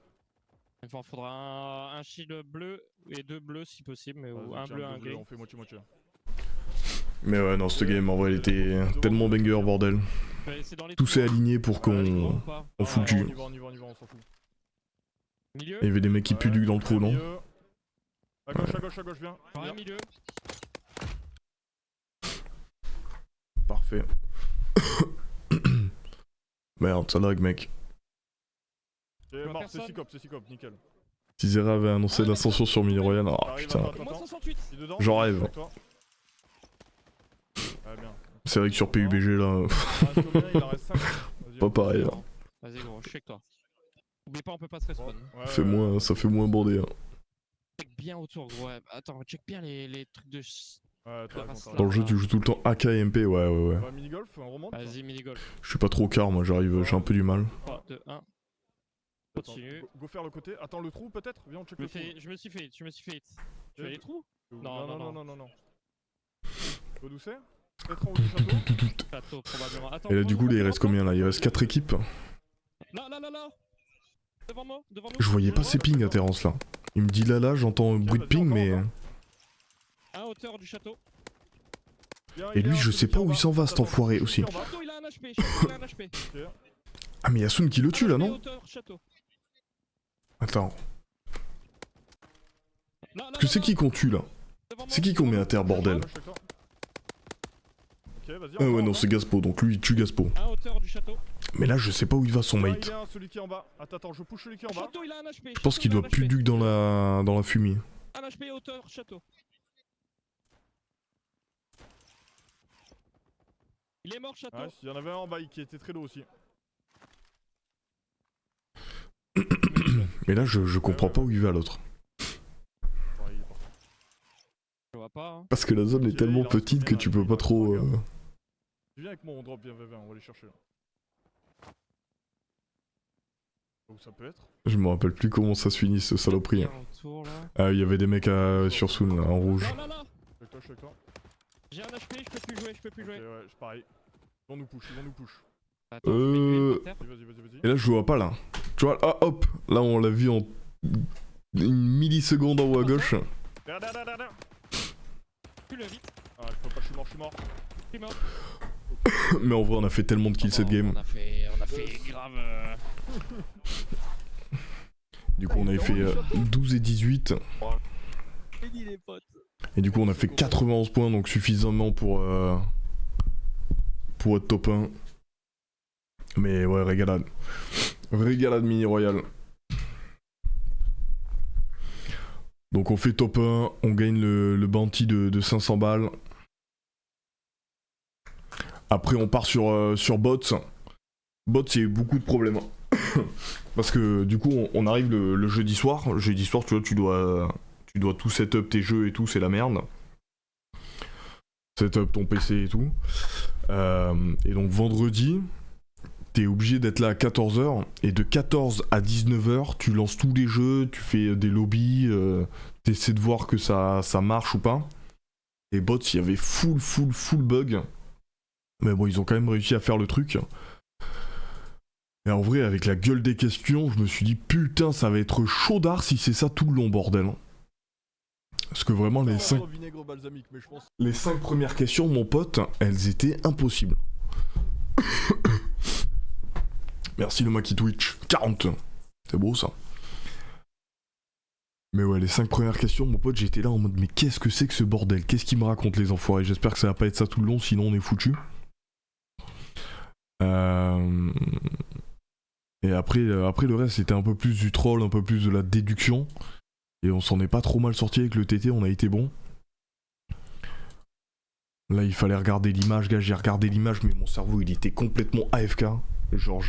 Il faudra un shield bleu et 2 bleus si possible, mais ou un bleu et un gris. On fait moitié. Mais ouais, non, ce game en vrai, il était tellement banger, bordel. Tout s'est aligné pour qu'on fout le cul. On y va, on s'en fout. Milieu. Il y avait des mecs qui puent du dans le trou, non? À gauche, viens. Pareil, milieu. Parfait. Merde, ça lag, mec. C'est vois mort, c'est personne. Sicop, nickel. Tizera avait annoncé l'ascension sur Mini Royal. Oh Arrive, putain. attends. Moi 68. Il est dedans? J'en rêve. Avec toi. Ouais, bien. C'est vrai que sur PUBG là. Il reste combien? Il en reste 5. Vas-y, Pas on pareil. continue, Hein. Vas-y gros, je suis avec toi. Oublie pas, on peut pas se respawn. Ouais, Ça fait moins bandé. Hein. Check bien autour gros. Ouais. Attends, check bien les trucs de... Ouais, t'as raison. Dans le jeu, tu joues tout le temps AK et MP, ouais. Ouais, mini-golf, on remonte. Vas-y, mini-golf. Je suis pas trop au quart, moi, j'arrive, j'ai un peu du mal. 3, 2, 1. Attends, Continue. go faire le côté. Attends, le trou peut-être? Viens, on check le trou. Je me suis fait hit. Tu veux les trous? Non. Au d'où c'est? Peut-être en haut du château? Château, probablement. Attends, Et là, du coup, là, il reste combien là? Il reste 4 équipes. Là. Devant nous. Je voyais pas ses pings à Terence là. Il me dit là, j'entends un bruit de ping, mais. À hauteur du château. Et lui, je sais pas où il s'en va, cet enfoiré aussi. Château, il a un HP. Ah, mais Yasun qui le tue là, non? Hauteur, château. Attends. Là, Que c'est qui qu'on tue là? C'est qui qu'on met à terre, bordel? Ah ouais, non, c'est Gaspo, donc lui il tue Gaspo. À hauteur du château. Mais là, je sais pas où il va son Il mate. est un, celui qui est en bas. Attends, je push celui qui est en bas. Château, il a un HP. Je pense qu'il doit plus duc dans la fumée. Un HP hauteur château. Il est mort château. Ouais, il y en avait un en bas qui était très low aussi. Mais là, je comprends pas où il va l'autre. Ouais, il est parti. Je vois pas. Hein. Parce que la zone est Ok, tellement il en reste petite que combien, tu là? peux Il pas en reste trop. trois, Tu viens avec moi, on drop, viens, on va les chercher là. Où ça peut être? Je me rappelle plus comment ça se finit ce saloperie. Bien autour, là. Ah, il y avait des mecs sur Soon là, en rouge. Là. Je suis avec toi. J'ai un HP, je peux plus jouer. Ok, ouais, pareil. Ils vont nous push. Attends, je vais tuer par terre. Vas-y. Et là, je vois pas là. Tu vois, ah hop, là on l'a vu en une milliseconde en haut à gauche. Derrière. Tu le vite. Ah, je peux pas, je suis mort. Mais en vrai, on a fait tellement de kills cette game. On a fait grave. Du coup, on avait fait 12 et 18. Les potes. Et du coup, on a fait 91 points, donc suffisamment pour être top 1. Mais ouais, régalade. Régalade mini royal. Donc on fait top 1, on gagne le bounty de 500 balles. Après on part sur bots. Bots, il y a eu beaucoup de problèmes. Parce que du coup on arrive le jeudi soir. Jeudi soir, tu vois, tu dois tout setup tes jeux et tout, c'est la merde. Setup ton PC et tout. Et donc vendredi, t'es obligé d'être là à 14h, et de 14 à 19h, tu lances tous les jeux, tu fais des lobbies, t'essaies de voir que ça marche ou pas. Et bots, il y avait full bug. Mais bon, ils ont quand même réussi à faire le truc. Et en vrai, avec la gueule des questions, je me suis dit, putain, ça va être chaudard si c'est ça tout le long, bordel. Parce que vraiment, les 5 premières questions, mon pote, elles étaient impossibles. Merci le Maki Twitch. 40. C'est beau ça. Mais ouais, les 5 premières questions, mon pote, j'étais là en mode mais qu'est-ce que c'est que ce bordel? Qu'est-ce qu'ils me racontent les enfoirés? J'espère que ça va pas être ça tout le long, sinon on est foutu. Et après le reste, c'était un peu plus du troll, un peu plus de la déduction. Et on s'en est pas trop mal sorti avec le TT, on a été bon. Là, il fallait regarder l'image, gars, j'ai regardé l'image, mais mon cerveau, il était complètement AFK. Genre,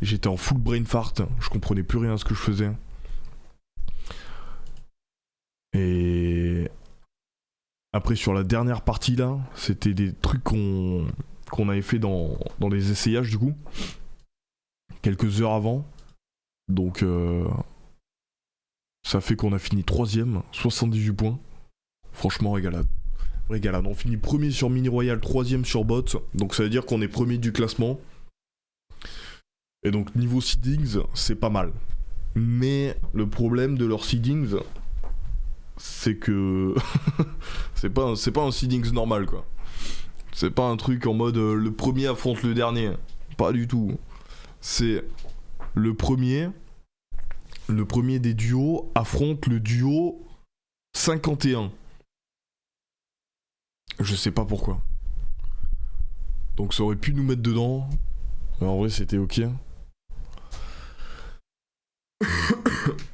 j'étais en full brain fart, je comprenais plus rien à ce que je faisais. Et après, sur la dernière partie là, c'était des trucs qu'on avait fait dans les essayages du coup, quelques heures avant. Donc ça fait qu'on a fini 3ème, 78 points. Franchement, régalade. Régalade. On finit premier sur Mini Royal, 3ème sur bot. Donc ça veut dire qu'on est premier du classement. Et donc niveau seedings, c'est pas mal. Mais le problème de leurs seedings, c'est que c'est pas un seedings normal quoi. C'est pas un truc en mode le premier affronte le dernier. Pas du tout. C'est le premier des duos affronte le duo 51. Je sais pas pourquoi. Donc ça aurait pu nous mettre dedans. Mais en vrai c'était ok.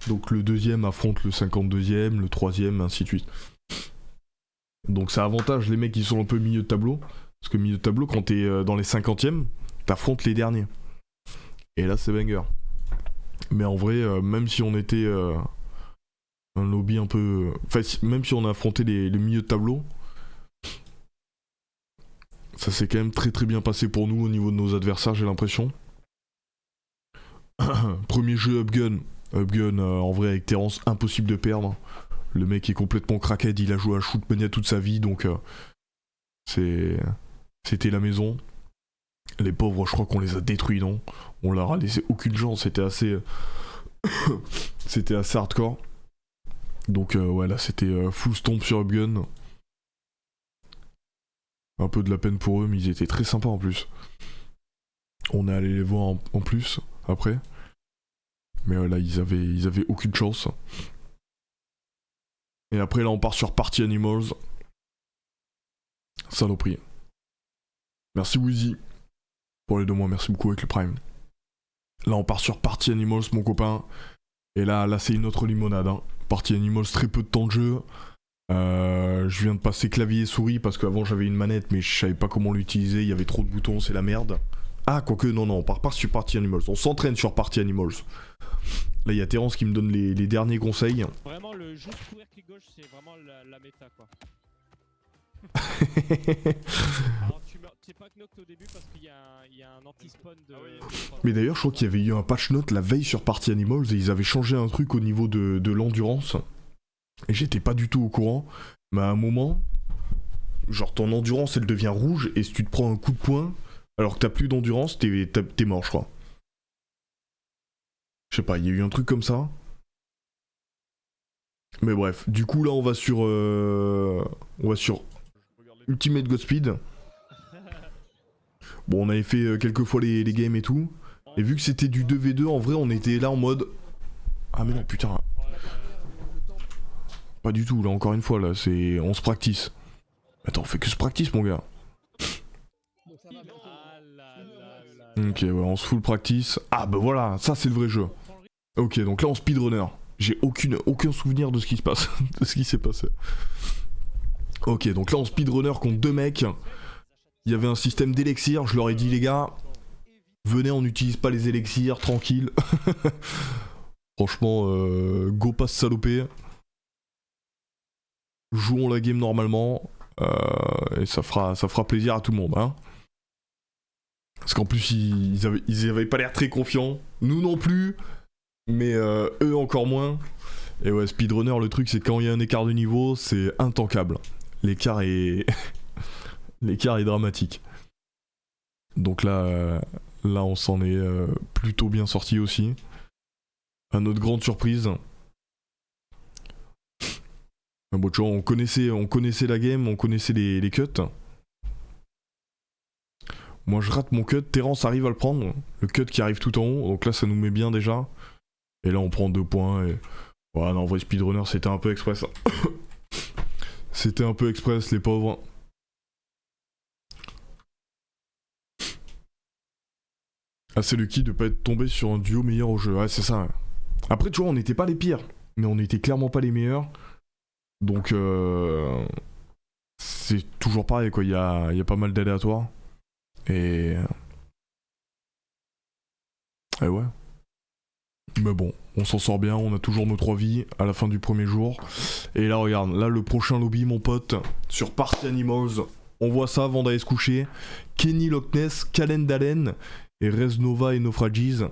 Donc le deuxième affronte le 52ème, le troisième, ainsi de suite. Donc ça avantage les mecs qui sont un peu milieu de tableau. Parce que milieu de tableau, quand t'es dans les 50ème, t'affrontes les derniers. Et là c'est banger. Mais en vrai, même si on était un lobby un peu... Enfin, même si on a affronté les milieux de tableau, ça s'est quand même très très bien passé pour nous au niveau de nos adversaires, j'ai l'impression. Premier jeu Upgun. Upgun, en vrai, avec Terence, impossible de perdre. Le mec est complètement crackhead, il a joué à Shootmania toute sa vie, donc c'était la maison. Les pauvres, je crois qu'on les a détruits, non? On leur a laissé aucune chance, c'était assez... c'était assez hardcore. Donc ouais, là c'était full stomp sur Upgun. Un peu de la peine pour eux, mais ils étaient très sympas en plus. On est allé les voir en plus, après. Mais là, ils avaient aucune chance. Et après, là, on part sur Party Animals. Saloperie. Merci Wheezy pour les 2 mois, merci beaucoup avec le Prime. Là, on part sur Party Animals, mon copain. Et là c'est une autre limonade. Hein. Party Animals, très peu de temps de jeu. Je viens de passer clavier et souris parce qu'avant j'avais une manette, mais je savais pas comment l'utiliser. Il y avait trop de boutons, c'est la merde. Ah, quoique, non, on part pas sur Party Animals. On s'entraîne sur Party Animals. Là, il y a Terence qui me donne les derniers conseils. Vraiment, le juste courir clic gauche, c'est vraiment la méta, quoi. Alors, tu es pas knocked au début parce qu'il y a un anti-spawn de... Mais d'ailleurs, je crois qu'il y avait eu un patch note la veille sur Party Animals et ils avaient changé un truc au niveau de l'endurance. Et j'étais pas du tout au courant. Mais à un moment, genre ton endurance, elle devient rouge et si tu te prends un coup de poing... Alors que t'as plus d'endurance, t'es mort, je crois. Je sais pas, il y a eu un truc comme ça. Mais bref, du coup là on va sur Ultimate Godspeed. Bon, on avait fait quelques fois les games et tout. Et vu que c'était du 2v2, en vrai on était là en mode... Ah mais non, putain. Pas du tout, là encore une fois, là c'est... On se practice. Attends, on fait que se practice mon gars. Ok, ouais, on se full practice. Ah bah voilà, ça c'est le vrai jeu. Ok, donc là on speedrunner. J'ai aucun souvenir de ce qui se passe, de ce qui s'est passé. Ok, donc là on speedrunner contre 2 mecs. Il y avait un système d'élixir, je leur ai dit les gars, venez, on n'utilise pas les élixirs, tranquille. Franchement, go pass salopé. Jouons la game normalement. Et ça fera plaisir à tout le monde, hein. Parce qu'en plus, ils avaient pas l'air très confiants. Nous non plus. Mais eux encore moins. Et ouais, speedrunner, le truc, c'est quand il y a un écart de niveau, c'est intankable. L'écart est... L'écart est dramatique. Donc là, on s'en est plutôt bien sorti aussi. À notre grande surprise. Bon, tu vois, on connaissait la game, on connaissait les cuts. Moi, je rate mon cut, Terence arrive à le prendre. Le cut qui arrive tout en haut, donc là, ça nous met bien déjà. Et là, on prend 2 points. Et... ouais, non, en vrai, speedrunner, c'était un peu express. C'était un peu express, les pauvres. Ah, c'est le qui de pas être tombé sur un duo meilleur au jeu. Ouais, c'est ça. Après, tu vois, on n'était pas les pires. Mais on n'était clairement pas les meilleurs. Donc, c'est toujours pareil, quoi. Il y a pas mal d'aléatoires. Et ouais. Mais bon, on s'en sort bien, on a toujours nos 3 vies à la fin du premier jour. Et là, regarde, là, le prochain lobby, mon pote, sur Party Animals, on voit ça avant d'aller se coucher. Kenny Loch Ness, Kalen Dalen et Reznova et Naufragies.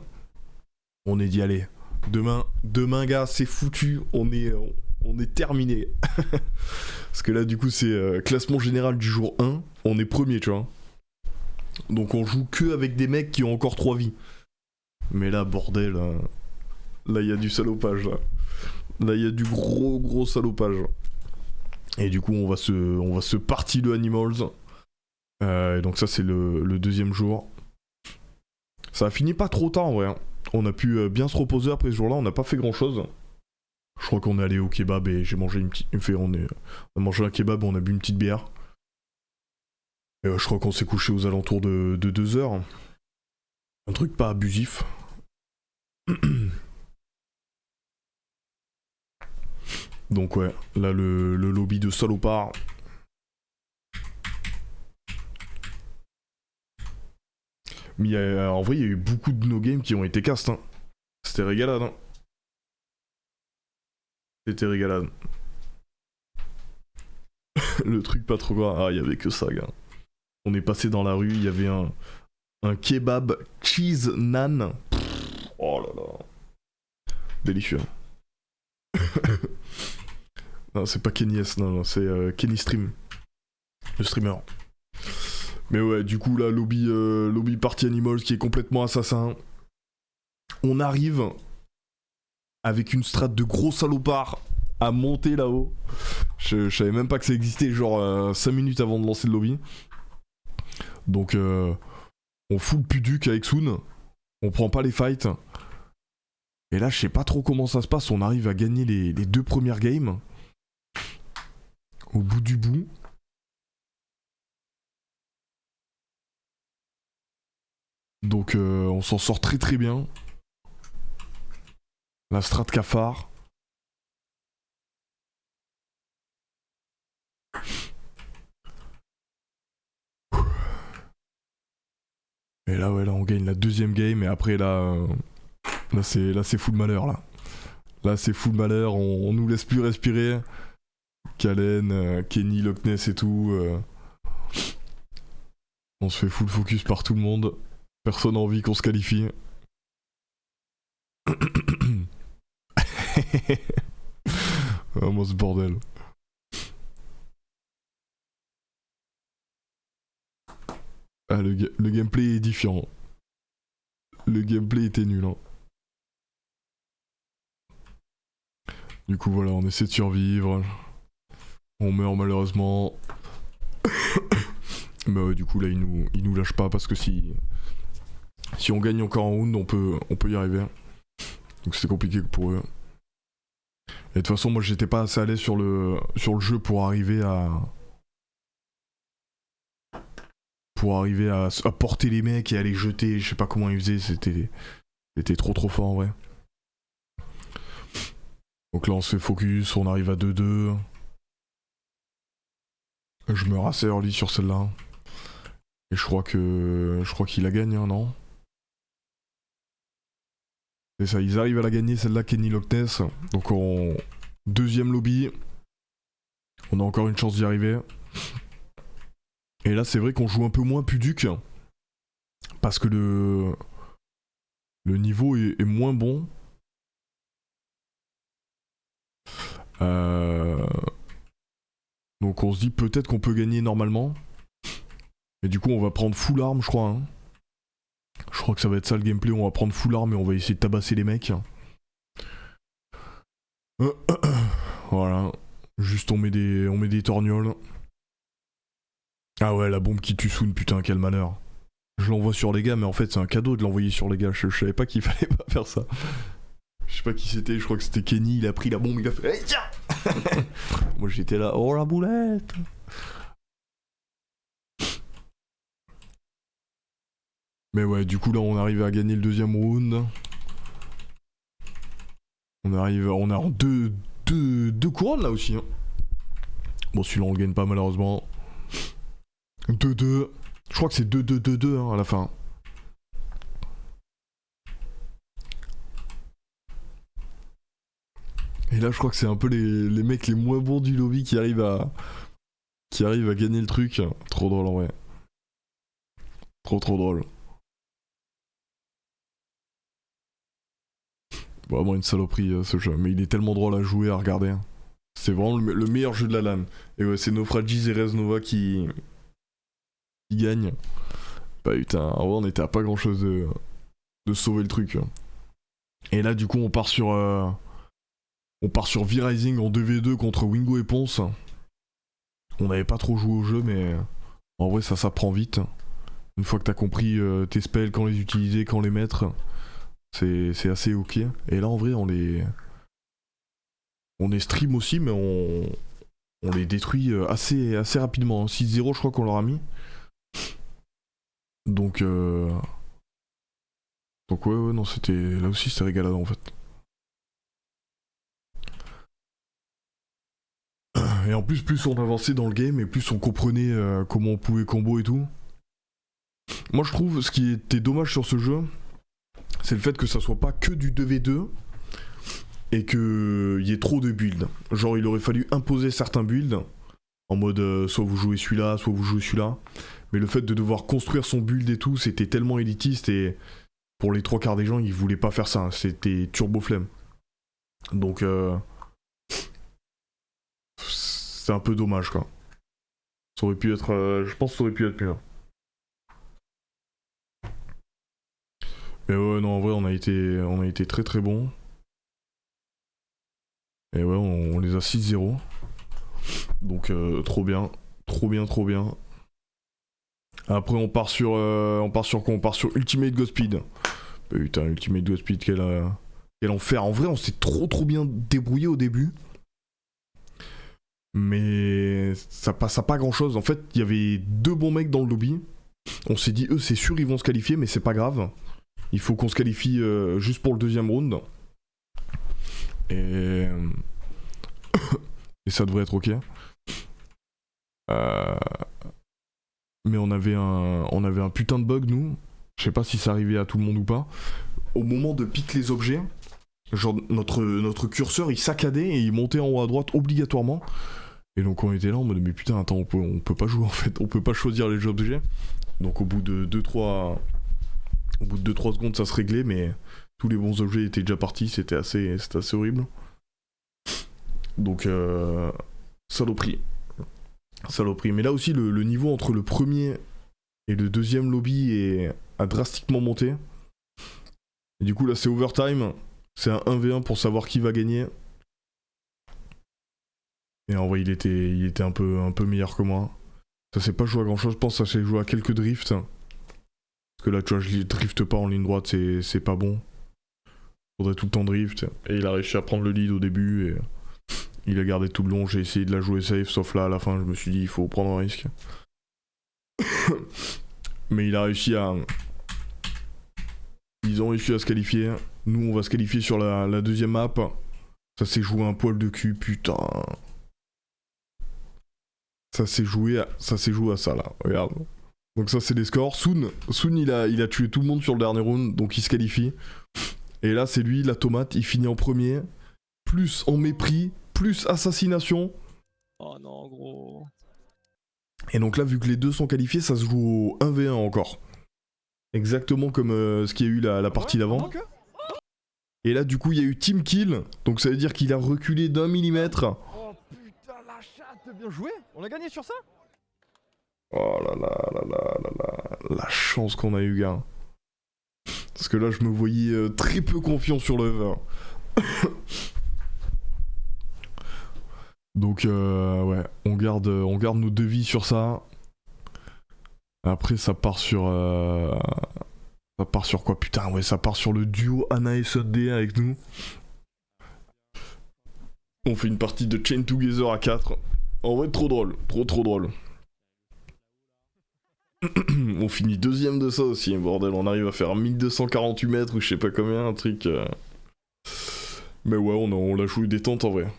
On est dit, allez, demain, gars, c'est foutu, on est terminé. Parce que là, du coup, c'est classement général du jour 1, on est premier, tu vois. Donc on joue que avec des mecs qui ont encore 3 vies. Mais là, bordel, là il y a du salopage. Là il y a du gros salopage. Et du coup on va se partie de Animals. Et donc ça c'est le deuxième jour. Ça a fini pas trop tard en vrai. On a pu bien se reposer après ce jour-là, on n'a pas fait grand-chose. Je crois qu'on est allé au kebab et j'ai mangé une petite... on a mangé un kebab et on a bu une petite bière. Et je crois qu'on s'est couché aux alentours de 2 heures. Un truc pas abusif. Donc ouais, là le lobby de salopard. Mais en vrai, il y a eu beaucoup de no games qui ont été cast. Hein. C'était régalade. Hein. C'était régalade. Le truc pas trop grave. Ah, il y avait que ça, gars. On est passé dans la rue, il y avait un kebab cheese nan. Oh là là. Délicieux. Non, c'est pas Kenny S, non, c'est Kenny Stream. Le streamer. Mais ouais, du coup, là, lobby Party Animals qui est complètement assassin. On arrive avec une strat de gros salopards à monter là-haut. Je savais même pas que ça existait, genre 5 minutes avant de lancer le lobby. Donc, on fout le puduc avec Soon. On prend pas les fights. Et là, je sais pas trop comment ça se passe. On arrive à gagner les 2 premières games. Au bout du bout. Donc, on s'en sort très très bien. La strat cafard. Et là, ouais, là, on gagne la 2e game. Et après, là c'est full malheur, là. Là, c'est full malheur. On nous laisse plus respirer. Kalen, Kenny, Loch Ness et tout. On se fait full focus par tout le monde. Personne n'a envie qu'on se qualifie. Oh, moi, ce bordel. Ah, le gameplay est différent. Le gameplay était nul, hein. Du coup, voilà, on essaie de survivre. On meurt malheureusement. Mais ouais, du coup, là, il nous lâche pas parce que si on gagne encore un round, on peut y arriver. Donc c'est compliqué pour eux. Et de toute façon, moi, j'étais pas assez à l'aise sur le jeu pour arriver à porter les mecs et à les jeter. Je sais pas comment ils faisaient. C'était trop fort en vrai. Donc là, on se fait focus. On arrive à 2-2. Je meurs assez early sur celle-là. Et je crois qu'il la gagne, hein, non? C'est ça, ils arrivent à la gagner, celle-là, Kenny Loch Ness. Donc en 2e lobby. On a encore une chance d'y arriver. Et là, c'est vrai qu'on joue un peu moins puduc. parce que le niveau est moins bon. Donc on se dit peut-être qu'on peut gagner normalement. Et du coup on va prendre full arme je crois. Hein. Je crois que ça va être ça le gameplay, on va prendre full arme et on va essayer de tabasser les mecs. Voilà. Juste on met des torgnoles. Ah ouais la bombe qui tue Soon, putain quel malheur. Je l'envoie sur les gars mais en fait c'est un cadeau de l'envoyer sur les gars, je savais pas qu'il fallait pas faire ça. Je sais pas qui c'était, je crois que c'était Kenny, il a pris la bombe, il a fait hey, tiens. Moi j'étais là, oh la boulette. Mais ouais, du coup là on arrive à gagner le deuxième round. On est en deux couronnes là aussi. Hein. Bon celui-là on le gagne pas malheureusement. 2-2. Je crois que c'est 2-2-2-2 hein, à la fin. Et là je crois que c'est un peu les mecs les moins bons du lobby qui arrivent à gagner le truc. Trop drôle en vrai. Trop drôle. Vraiment une saloperie ce jeu, mais il est tellement drôle à jouer, à regarder. C'est vraiment le meilleur jeu de la LAN. Et ouais, c'est Naufragis et Reznova qui gagnent. Bah putain, en vrai on était à pas grand chose de sauver le truc. Et là du coup on part sur V-Rising en 2v2 contre Wingo et Ponce. On n'avait pas trop joué au jeu mais en vrai ça s'apprend vite. Une fois que t'as compris tes spells, quand les utiliser, quand les mettre, c'est assez ok. Et là en vrai on est stream aussi mais on les détruit assez rapidement. 6-0 je crois qu'on leur a mis. Donc ouais non c'était. Là aussi c'était régalade en fait. Et en plus on avançait dans le game et plus on comprenait comment on pouvait combo et tout. Moi je trouve ce qui était dommage sur ce jeu, c'est le fait que ça soit pas que du 2v2 et qu'il y ait trop de builds. Genre il aurait fallu imposer certains builds en mode soit vous jouez celui-là, soit vous jouez celui-là. Mais le fait de devoir construire son build et tout, c'était tellement élitiste et pour les 3/4 des gens ils voulaient pas faire ça, hein. C'était turbo flemme. Donc c'est un peu dommage quoi. Ça aurait pu être. Je pense que ça aurait pu être mieux. Mais ouais non en vrai on a été très bon. Et ouais on les a 6-0. Donc trop bien. Après on part sur quoi? On part sur Ultimate Godspeed. Putain Ultimate Godspeed quel enfer. En vrai on s'est trop bien débrouillé au début. Mais ça passe à pas grand chose. En fait il y avait 2 bons mecs dans le lobby. On s'est dit eux c'est sûr ils vont se qualifier mais c'est pas grave. Il faut qu'on se qualifie juste pour le deuxième round. Et ça devrait être ok. Mais on avait un putain de bug nous. Je sais pas si ça arrivait à tout le monde ou pas. Au moment de piquer les objets, genre notre curseur il saccadait et il montait en haut à droite obligatoirement. Et donc on était là en mode mais putain attends on peut pas jouer en fait, on peut pas choisir les objets. Donc au bout de 2-3 secondes ça se réglait mais tous les bons objets étaient déjà partis, c'était assez horrible. Donc saloperie. Mais là aussi le niveau entre le premier et le deuxième lobby a drastiquement monté. Et du coup là c'est overtime, c'est un 1v1 pour savoir qui va gagner. Et en vrai il était un peu meilleur que moi. Ça s'est pas joué à grand chose, je pense que ça s'est joué à quelques drifts. Parce que là tu vois je drifte pas en ligne droite, c'est pas bon. Faudrait tout le temps drift. Et il a réussi à prendre le lead au début et il a gardé tout le long, j'ai essayé de la jouer safe, sauf là à la fin je me suis dit il faut prendre un risque. Mais il a réussi à... Ils ont réussi à se qualifier. Nous on va se qualifier sur la deuxième map. Ça s'est joué un poil de cul, putain. Ça s'est joué à ça là, regarde. Donc ça c'est les scores. Soon il a tué tout le monde sur le dernier round, donc il se qualifie. Et là c'est lui, la tomate, il finit en premier. Plus en mépris, plus assassination. Oh non gros. Et donc là vu que les deux sont qualifiés, ça se joue au 1v1 encore. Exactement comme ce qu'il y a eu la partie d'avant. Ok. Et là du coup il y a eu team kill, donc ça veut dire qu'il a reculé d'1 millimètre. Oh putain la chatte, bien joué. On a gagné sur ça. Oh là là là là là là, la chance qu'on a eu gars. Parce que là je me voyais très peu confiant sur le vin. Donc ouais, on garde nos devis sur ça. Après ça part sur quoi putain ouais, ça part sur le duo Anna et Sunday avec nous. On fait une partie de Chain Together à 4. En vrai trop drôle, trop drôle. On finit deuxième de ça aussi, bordel, on arrive à faire 1248 mètres ou je sais pas combien, un truc... Mais ouais, on l'a joué détente en vrai.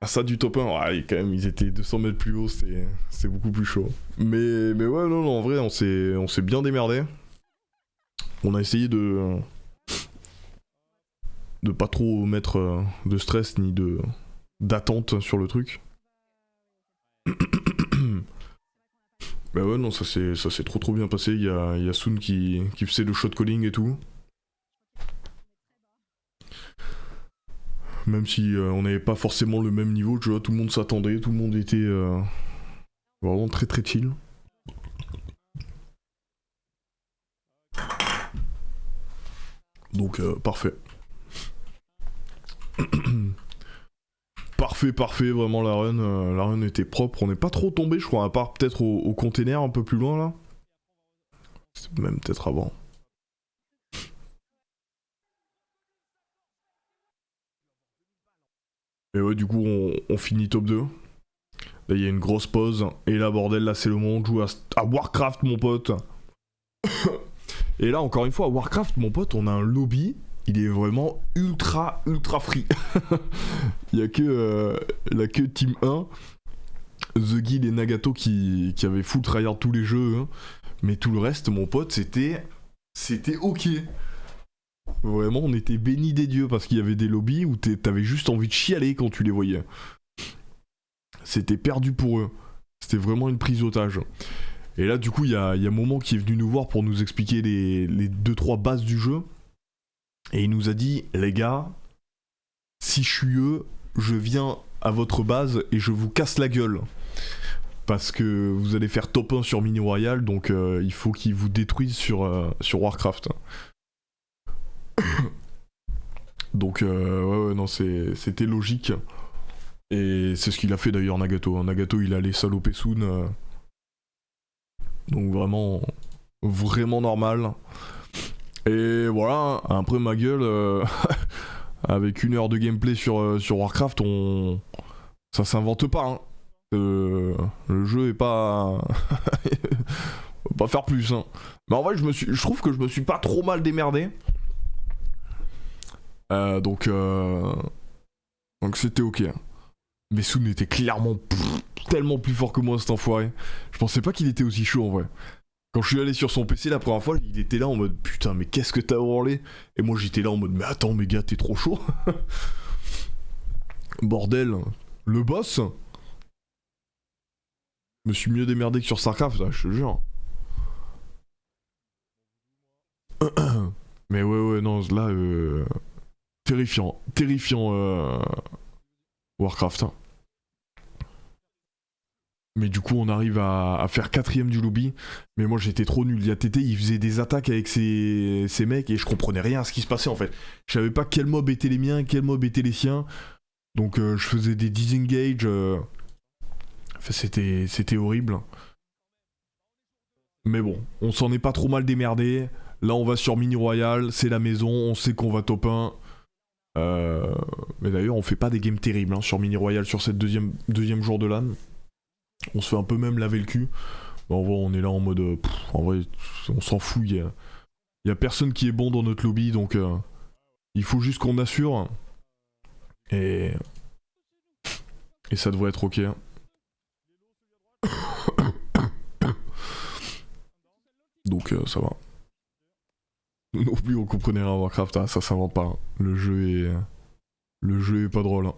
Ah ça du top 1, ouais, quand même, ils étaient 200 mètres plus haut, c'est beaucoup plus chaud. Mais ouais, non, en vrai, on s'est bien démerdé. On a essayé de pas trop mettre de stress ni d'attente sur le truc. Bah ouais, non, ça s'est trop bien passé. Il y a Soon qui faisait le shot calling et tout. Même si on n'avait pas forcément le même niveau, tu vois, tout le monde s'attendait, tout le monde était vraiment très chill. Donc parfait. Parfait, vraiment la run était propre, on n'est pas trop tombé je crois, à part peut-être au container un peu plus loin là. C'est même peut-être avant. Et ouais du coup on finit top 2. Là il y a une grosse pause, et là bordel, là c'est le moment de jouer à Warcraft mon pote. Et là encore une fois à Warcraft mon pote, on a un lobby. Il est vraiment ultra free. Il y a que Team 1, The Guild et Nagato qui avaient full tryhard tous les jeux. Hein. Mais tout le reste, mon pote, c'était ok. Vraiment, on était bénis des dieux parce qu'il y avait des lobbies où t'avais juste envie de chialer quand tu les voyais. C'était perdu pour eux. C'était vraiment une prise d'otage. Et là, du coup, il y a Moment qui est venu nous voir pour nous expliquer les 2-3 bases du jeu. Et il nous a dit, les gars, si je suis eux, je viens à votre base et je vous casse la gueule. Parce que vous allez faire top 1 sur Mini Royal, donc il faut qu'ils vous détruisent sur Warcraft. Donc ouais, non, c'était logique. Et c'est ce qu'il a fait d'ailleurs Nagato. Nagato, il allait saloper Soon. Donc vraiment normal. Et voilà, après ma gueule, avec 1 heure de gameplay sur Warcraft, ça s'invente pas. Hein. Le jeu est pas... Faut pas faire plus. Hein. Mais en vrai, je trouve que je me suis pas trop mal démerdé. Donc c'était ok. Mais Soon était clairement tellement plus fort que moi cet enfoiré. Je pensais pas qu'il était aussi chaud en vrai. Quand je suis allé sur son PC la première fois, il était là en mode putain mais qu'est-ce que t'as branlé. Et moi j'étais là en mode mais attends mais gars t'es trop chaud. Bordel, le boss. Je me suis mieux démerdé que sur Starcraft, là, je te jure. Mais ouais non là terrifiant Warcraft. Hein. Mais du coup on arrive à faire 4ème du lobby. Mais moi j'étais trop nul. Il y a TT, il faisait des attaques avec ses mecs et je comprenais rien à ce qui se passait en fait. Je savais pas quel mob était les miens, quel mob était les siens. Donc je faisais des disengage. Enfin, c'était horrible. Mais bon, on s'en est pas trop mal démerdé. Là on va sur Mini Royal, c'est la maison, on sait qu'on va top 1. Mais d'ailleurs on fait pas des games terribles hein, sur Mini Royal sur cette deuxième jour de LAN. On se fait un peu même laver le cul. En vrai, on est là en mode... en vrai, on s'en fout. Il y a personne qui est bon dans notre lobby, donc il faut juste qu'on assure. Et ça devrait être ok. Donc ça va. Non plus, on comprenait rien à Warcraft, hein, ça s'invente pas. Hein. Le jeu est pas drôle. Hein.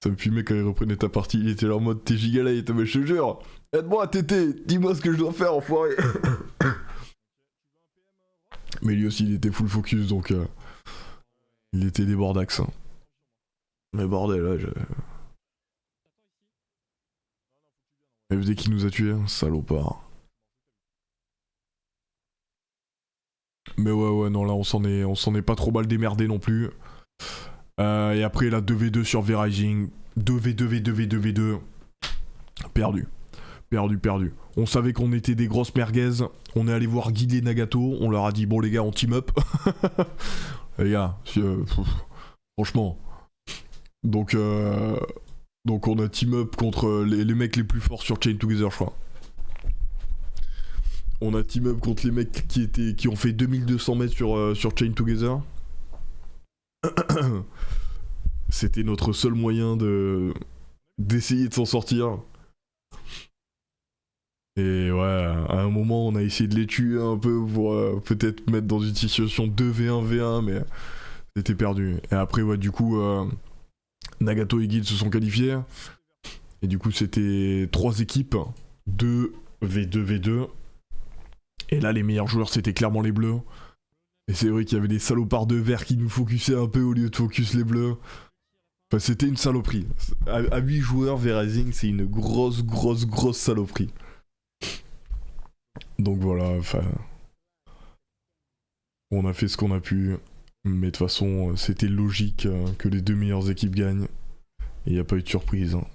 Ça me fumait quand il reprenait ta partie, il était là en mode t'es giga light, mais je te jure, aide-moi Tété, dis-moi ce que je dois faire enfoiré. Mais lui aussi il était full focus donc il était des bordax. Hein. Mais bordel là FD qui nous a tués, salopard. Mais ouais non là on s'en est pas trop mal démerdé non plus. Et après la 2v2 sur V-Rising, 2v2v2v2v2, perdu. On savait qu'on était des grosses merguez, on est allé voir Guide et Nagato, on leur a dit bon les gars on team up. Les gars, franchement. Donc on a team up contre les mecs les plus forts sur Chain Together je crois. On a team up contre les mecs qui ont fait 2200 mètres sur Chain Together. C'était notre seul moyen d'essayer de s'en sortir. Et ouais, à un moment on a essayé de les tuer un peu pour peut-être mettre dans une situation 2v1v1 mais c'était perdu. Et après ouais du coup Nagato et Guild se sont qualifiés. Et du coup c'était 3 équipes, 2v2v2. Et là les meilleurs joueurs c'était clairement les bleus. Et c'est vrai qu'il y avait des salopards de verts qui nous focusaient un peu au lieu de focus les bleus. Enfin, c'était une saloperie. À 8 joueurs, V-Rising, c'est une grosse saloperie. Donc voilà, enfin... On a fait ce qu'on a pu. Mais de toute façon, c'était logique que les 2 meilleures équipes gagnent. Et il n'y a pas eu de surprise. Hein.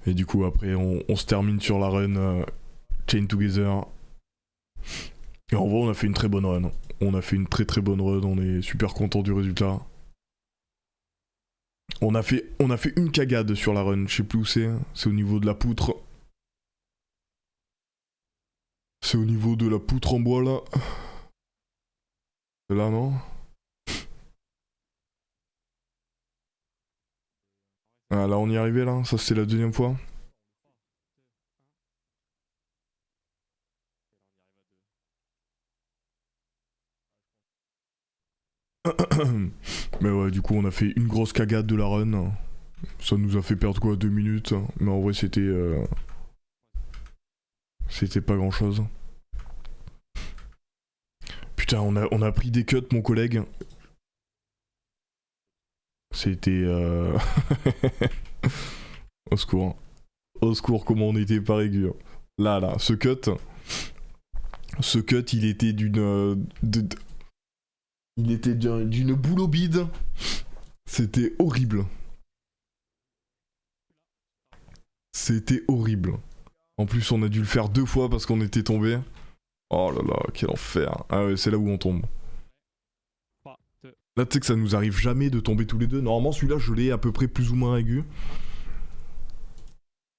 Et du coup, après, on se termine sur la run Chain Together. Et en vrai on a fait une très bonne run. On a fait une très bonne run, on est super content du résultat. On a fait une cagade sur la run, je sais plus où c'est au niveau de la poutre. C'est au niveau de la poutre en bois là. C'est là non? Ah là on y est arrivé là, ça c'est la 2e fois. Mais ouais, du coup, on a fait une grosse cagade de la run. Ça nous a fait perdre quoi 2 minutes. Mais en vrai, c'était. C'était pas grand chose. Putain, on a pris des cuts, mon collègue. C'était. Au secours. Au secours, comment on était pas aigu. Là, ce cut. Ce cut, il était d'une. Il était d'une boule au bide. C'était horrible. C'était horrible. En plus, on a dû le faire 2 fois parce qu'on était tombé. Oh là là, quel enfer. Ah ouais, c'est là où on tombe. Là, tu sais que ça nous arrive jamais de tomber tous les deux. Normalement, celui-là, je l'ai à peu près plus ou moins aigu.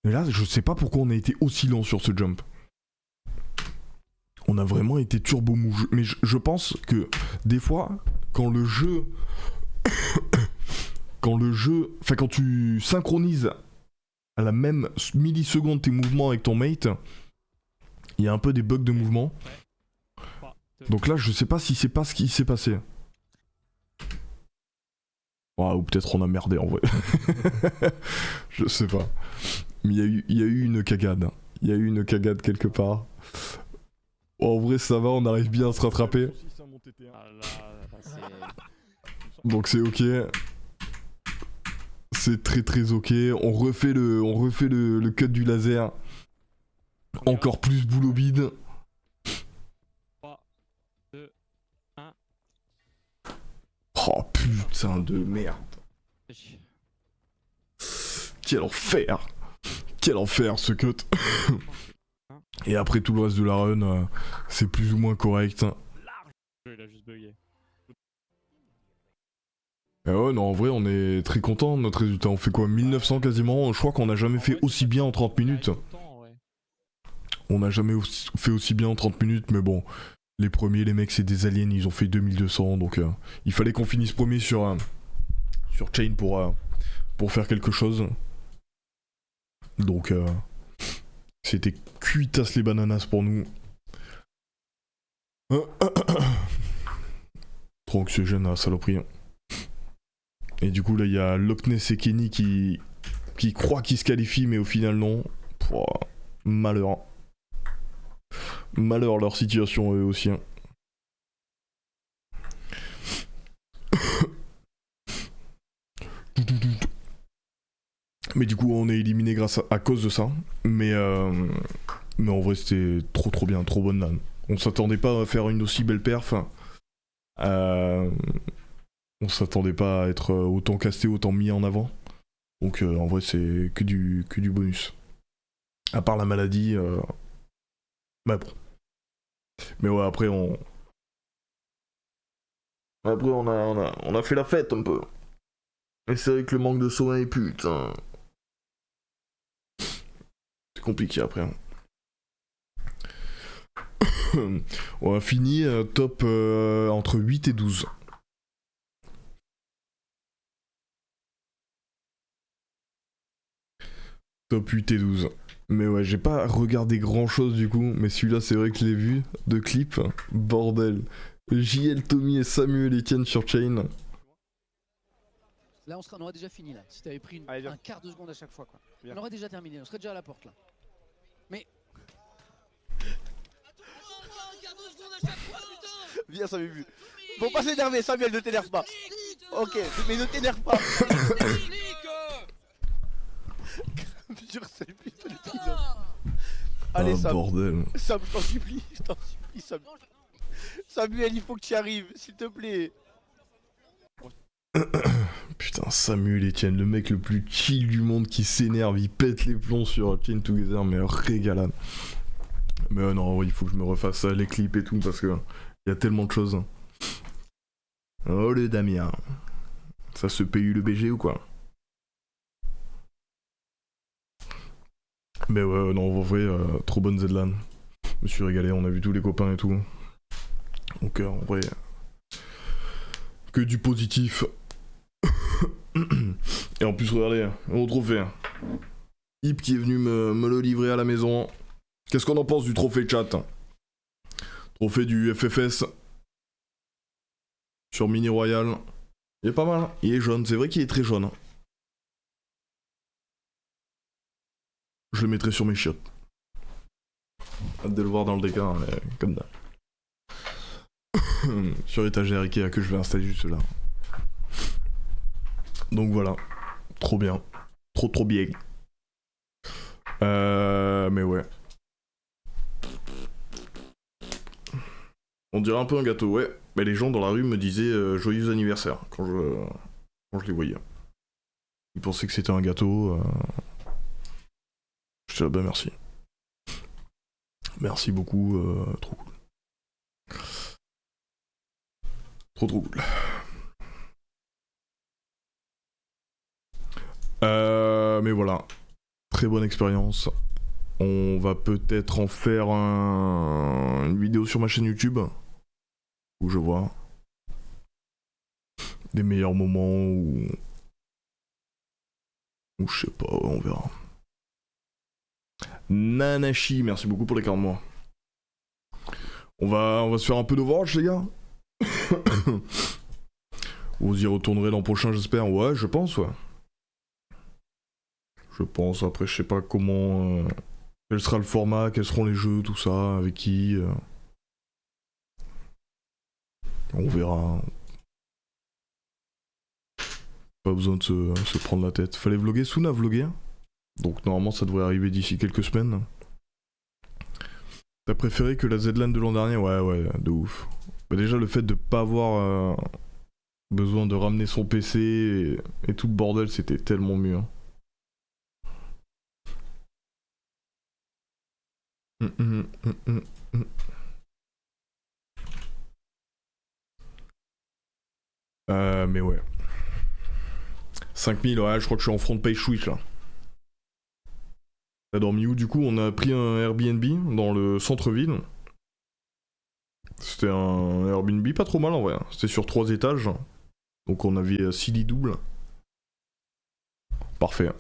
Mais là, je sais pas pourquoi on a été aussi lent sur ce jump. On a vraiment été turbo mou. Mais je pense que des fois, quand le jeu... Enfin, quand tu synchronises à la même milliseconde tes mouvements avec ton mate, il y a un peu des bugs de mouvement. Donc là, je sais pas si c'est pas ce qui s'est passé. Ouais, ou peut-être on a merdé en vrai. Je sais pas. Mais il y a eu une cagade. Il y a eu une cagade quelque part. En vrai, ça va, on arrive bien à se rattraper. Donc c'est ok. C'est très ok. On refait le cut du laser. Encore plus boule au bide. 3, 2, 1. Oh putain de merde. Quel enfer. Quel enfer ce cut. Et après tout le reste de la run, c'est plus ou moins correct. Il a juste bugué. Et ouais, non, en vrai, on est très content de notre résultat. On fait quoi, 1900 quasiment? Je crois qu'on n'a jamais fait aussi bien en 30 minutes. On n'a jamais fait aussi bien en 30 minutes, mais bon, les premiers, les mecs, c'est des aliens, ils ont fait 2200, donc il fallait qu'on finisse premier sur Chain pour faire quelque chose. Donc, c'était cuitasse les bananas pour nous. Trop anxiogène, la saloperie. Et du coup là il y a Loch Ness et Kenny qui croient qu'ils se qualifient mais au final non. Pouah, malheur. Malheur leur situation eux aussi. Hein. Mais du coup on est éliminé à cause de ça. Mais en vrai c'était trop bien, trop bonne LAN. On s'attendait pas à faire une aussi belle perf. On s'attendait pas à être autant casté, autant mis en avant. Donc en vrai c'est que du bonus. À part la maladie. Bah bon. Mais ouais après on a fait la fête un peu. Et c'est vrai que le manque de sommeil, putain. C'est compliqué après. Hein. On a fini top entre 8 et 12. Top 8 et 12. Mais ouais, j'ai pas regardé grand chose du coup, mais celui-là c'est vrai que je l'ai vu, de clip, bordel. JL, Tommy et Samuel Etienne sur Chain. Là, on aurait déjà fini là. Si t'avais pris un quart de seconde à chaque fois, quoi. On aurait déjà terminé. On serait déjà à la porte là. Mais. Viens, Samuel. Faut pas s'énerver, Samuel, ne t'énerve pas. Ok, mais ne t'énerve pas. Allez, Ah, Sam. bordel. Sam, je t'en supplie, Sam. Samuel, il faut que tu y arrives, s'il te plaît. Putain, Samuel Etienne, le mec le plus chill du monde qui s'énerve, il pète les plombs sur Chain Together, mais régalade. Mais non, il faut que je me refasse les clips et tout, parce que y a tellement de choses. Oh le Damien. Ça se paye le BG ou quoi? Mais ouais, non, en vrai, trop bonne Zedlan. Je me suis régalé, on a vu tous les copains et tout. Donc en vrai, que du positif. Et en plus, regardez, mon trophée. Hip qui est venu me le livrer à la maison. Qu'est-ce qu'on en pense du trophée chat? Trophée du FFS. Sur Mini Royal. Il est pas mal, il est jaune, c'est vrai qu'il est très jaune. Je le mettrai sur mes chiottes. Hâte de le voir dans le décor, mais comme d'hab. Sur étagère Ikea que je vais installer juste là. Donc voilà, trop bien, trop bien. Mais ouais. On dirait un peu un gâteau, ouais. Mais les gens dans la rue me disaient joyeux anniversaire quand je les voyais. Ils pensaient que c'était un gâteau. Je dis bah merci. Merci beaucoup, trop cool. Trop cool. Mais voilà, très bonne expérience. On va peut-être en faire une vidéo sur ma chaîne YouTube où je vois des meilleurs moments ou je sais pas, on verra. Nanashi, merci beaucoup pour les 40 mois. On va se faire un peu d'Overwatch les gars. Vous y retournerez l'an prochain j'espère. Ouais, je pense ouais. Je pense, après je sais pas comment... quel sera le format, quels seront les jeux, tout ça, avec qui... On verra. Pas besoin de se prendre la tête. Fallait vlogger, Soon a vlogué. Donc normalement ça devrait arriver d'ici quelques semaines. T'as préféré que la Zedlan de l'an dernier? Ouais, de ouf. Bah déjà le fait de pas avoir besoin de ramener son PC et tout le bordel, c'était tellement mieux. Hein. Mais ouais. 5000, ouais, je crois que je suis en front page Switch là. T'as dormi où du coup? On a pris un Airbnb dans le centre-ville. C'était un Airbnb pas trop mal en vrai. Hein. C'était sur 3 étages. Donc on avait 6 lits doubles. Parfait.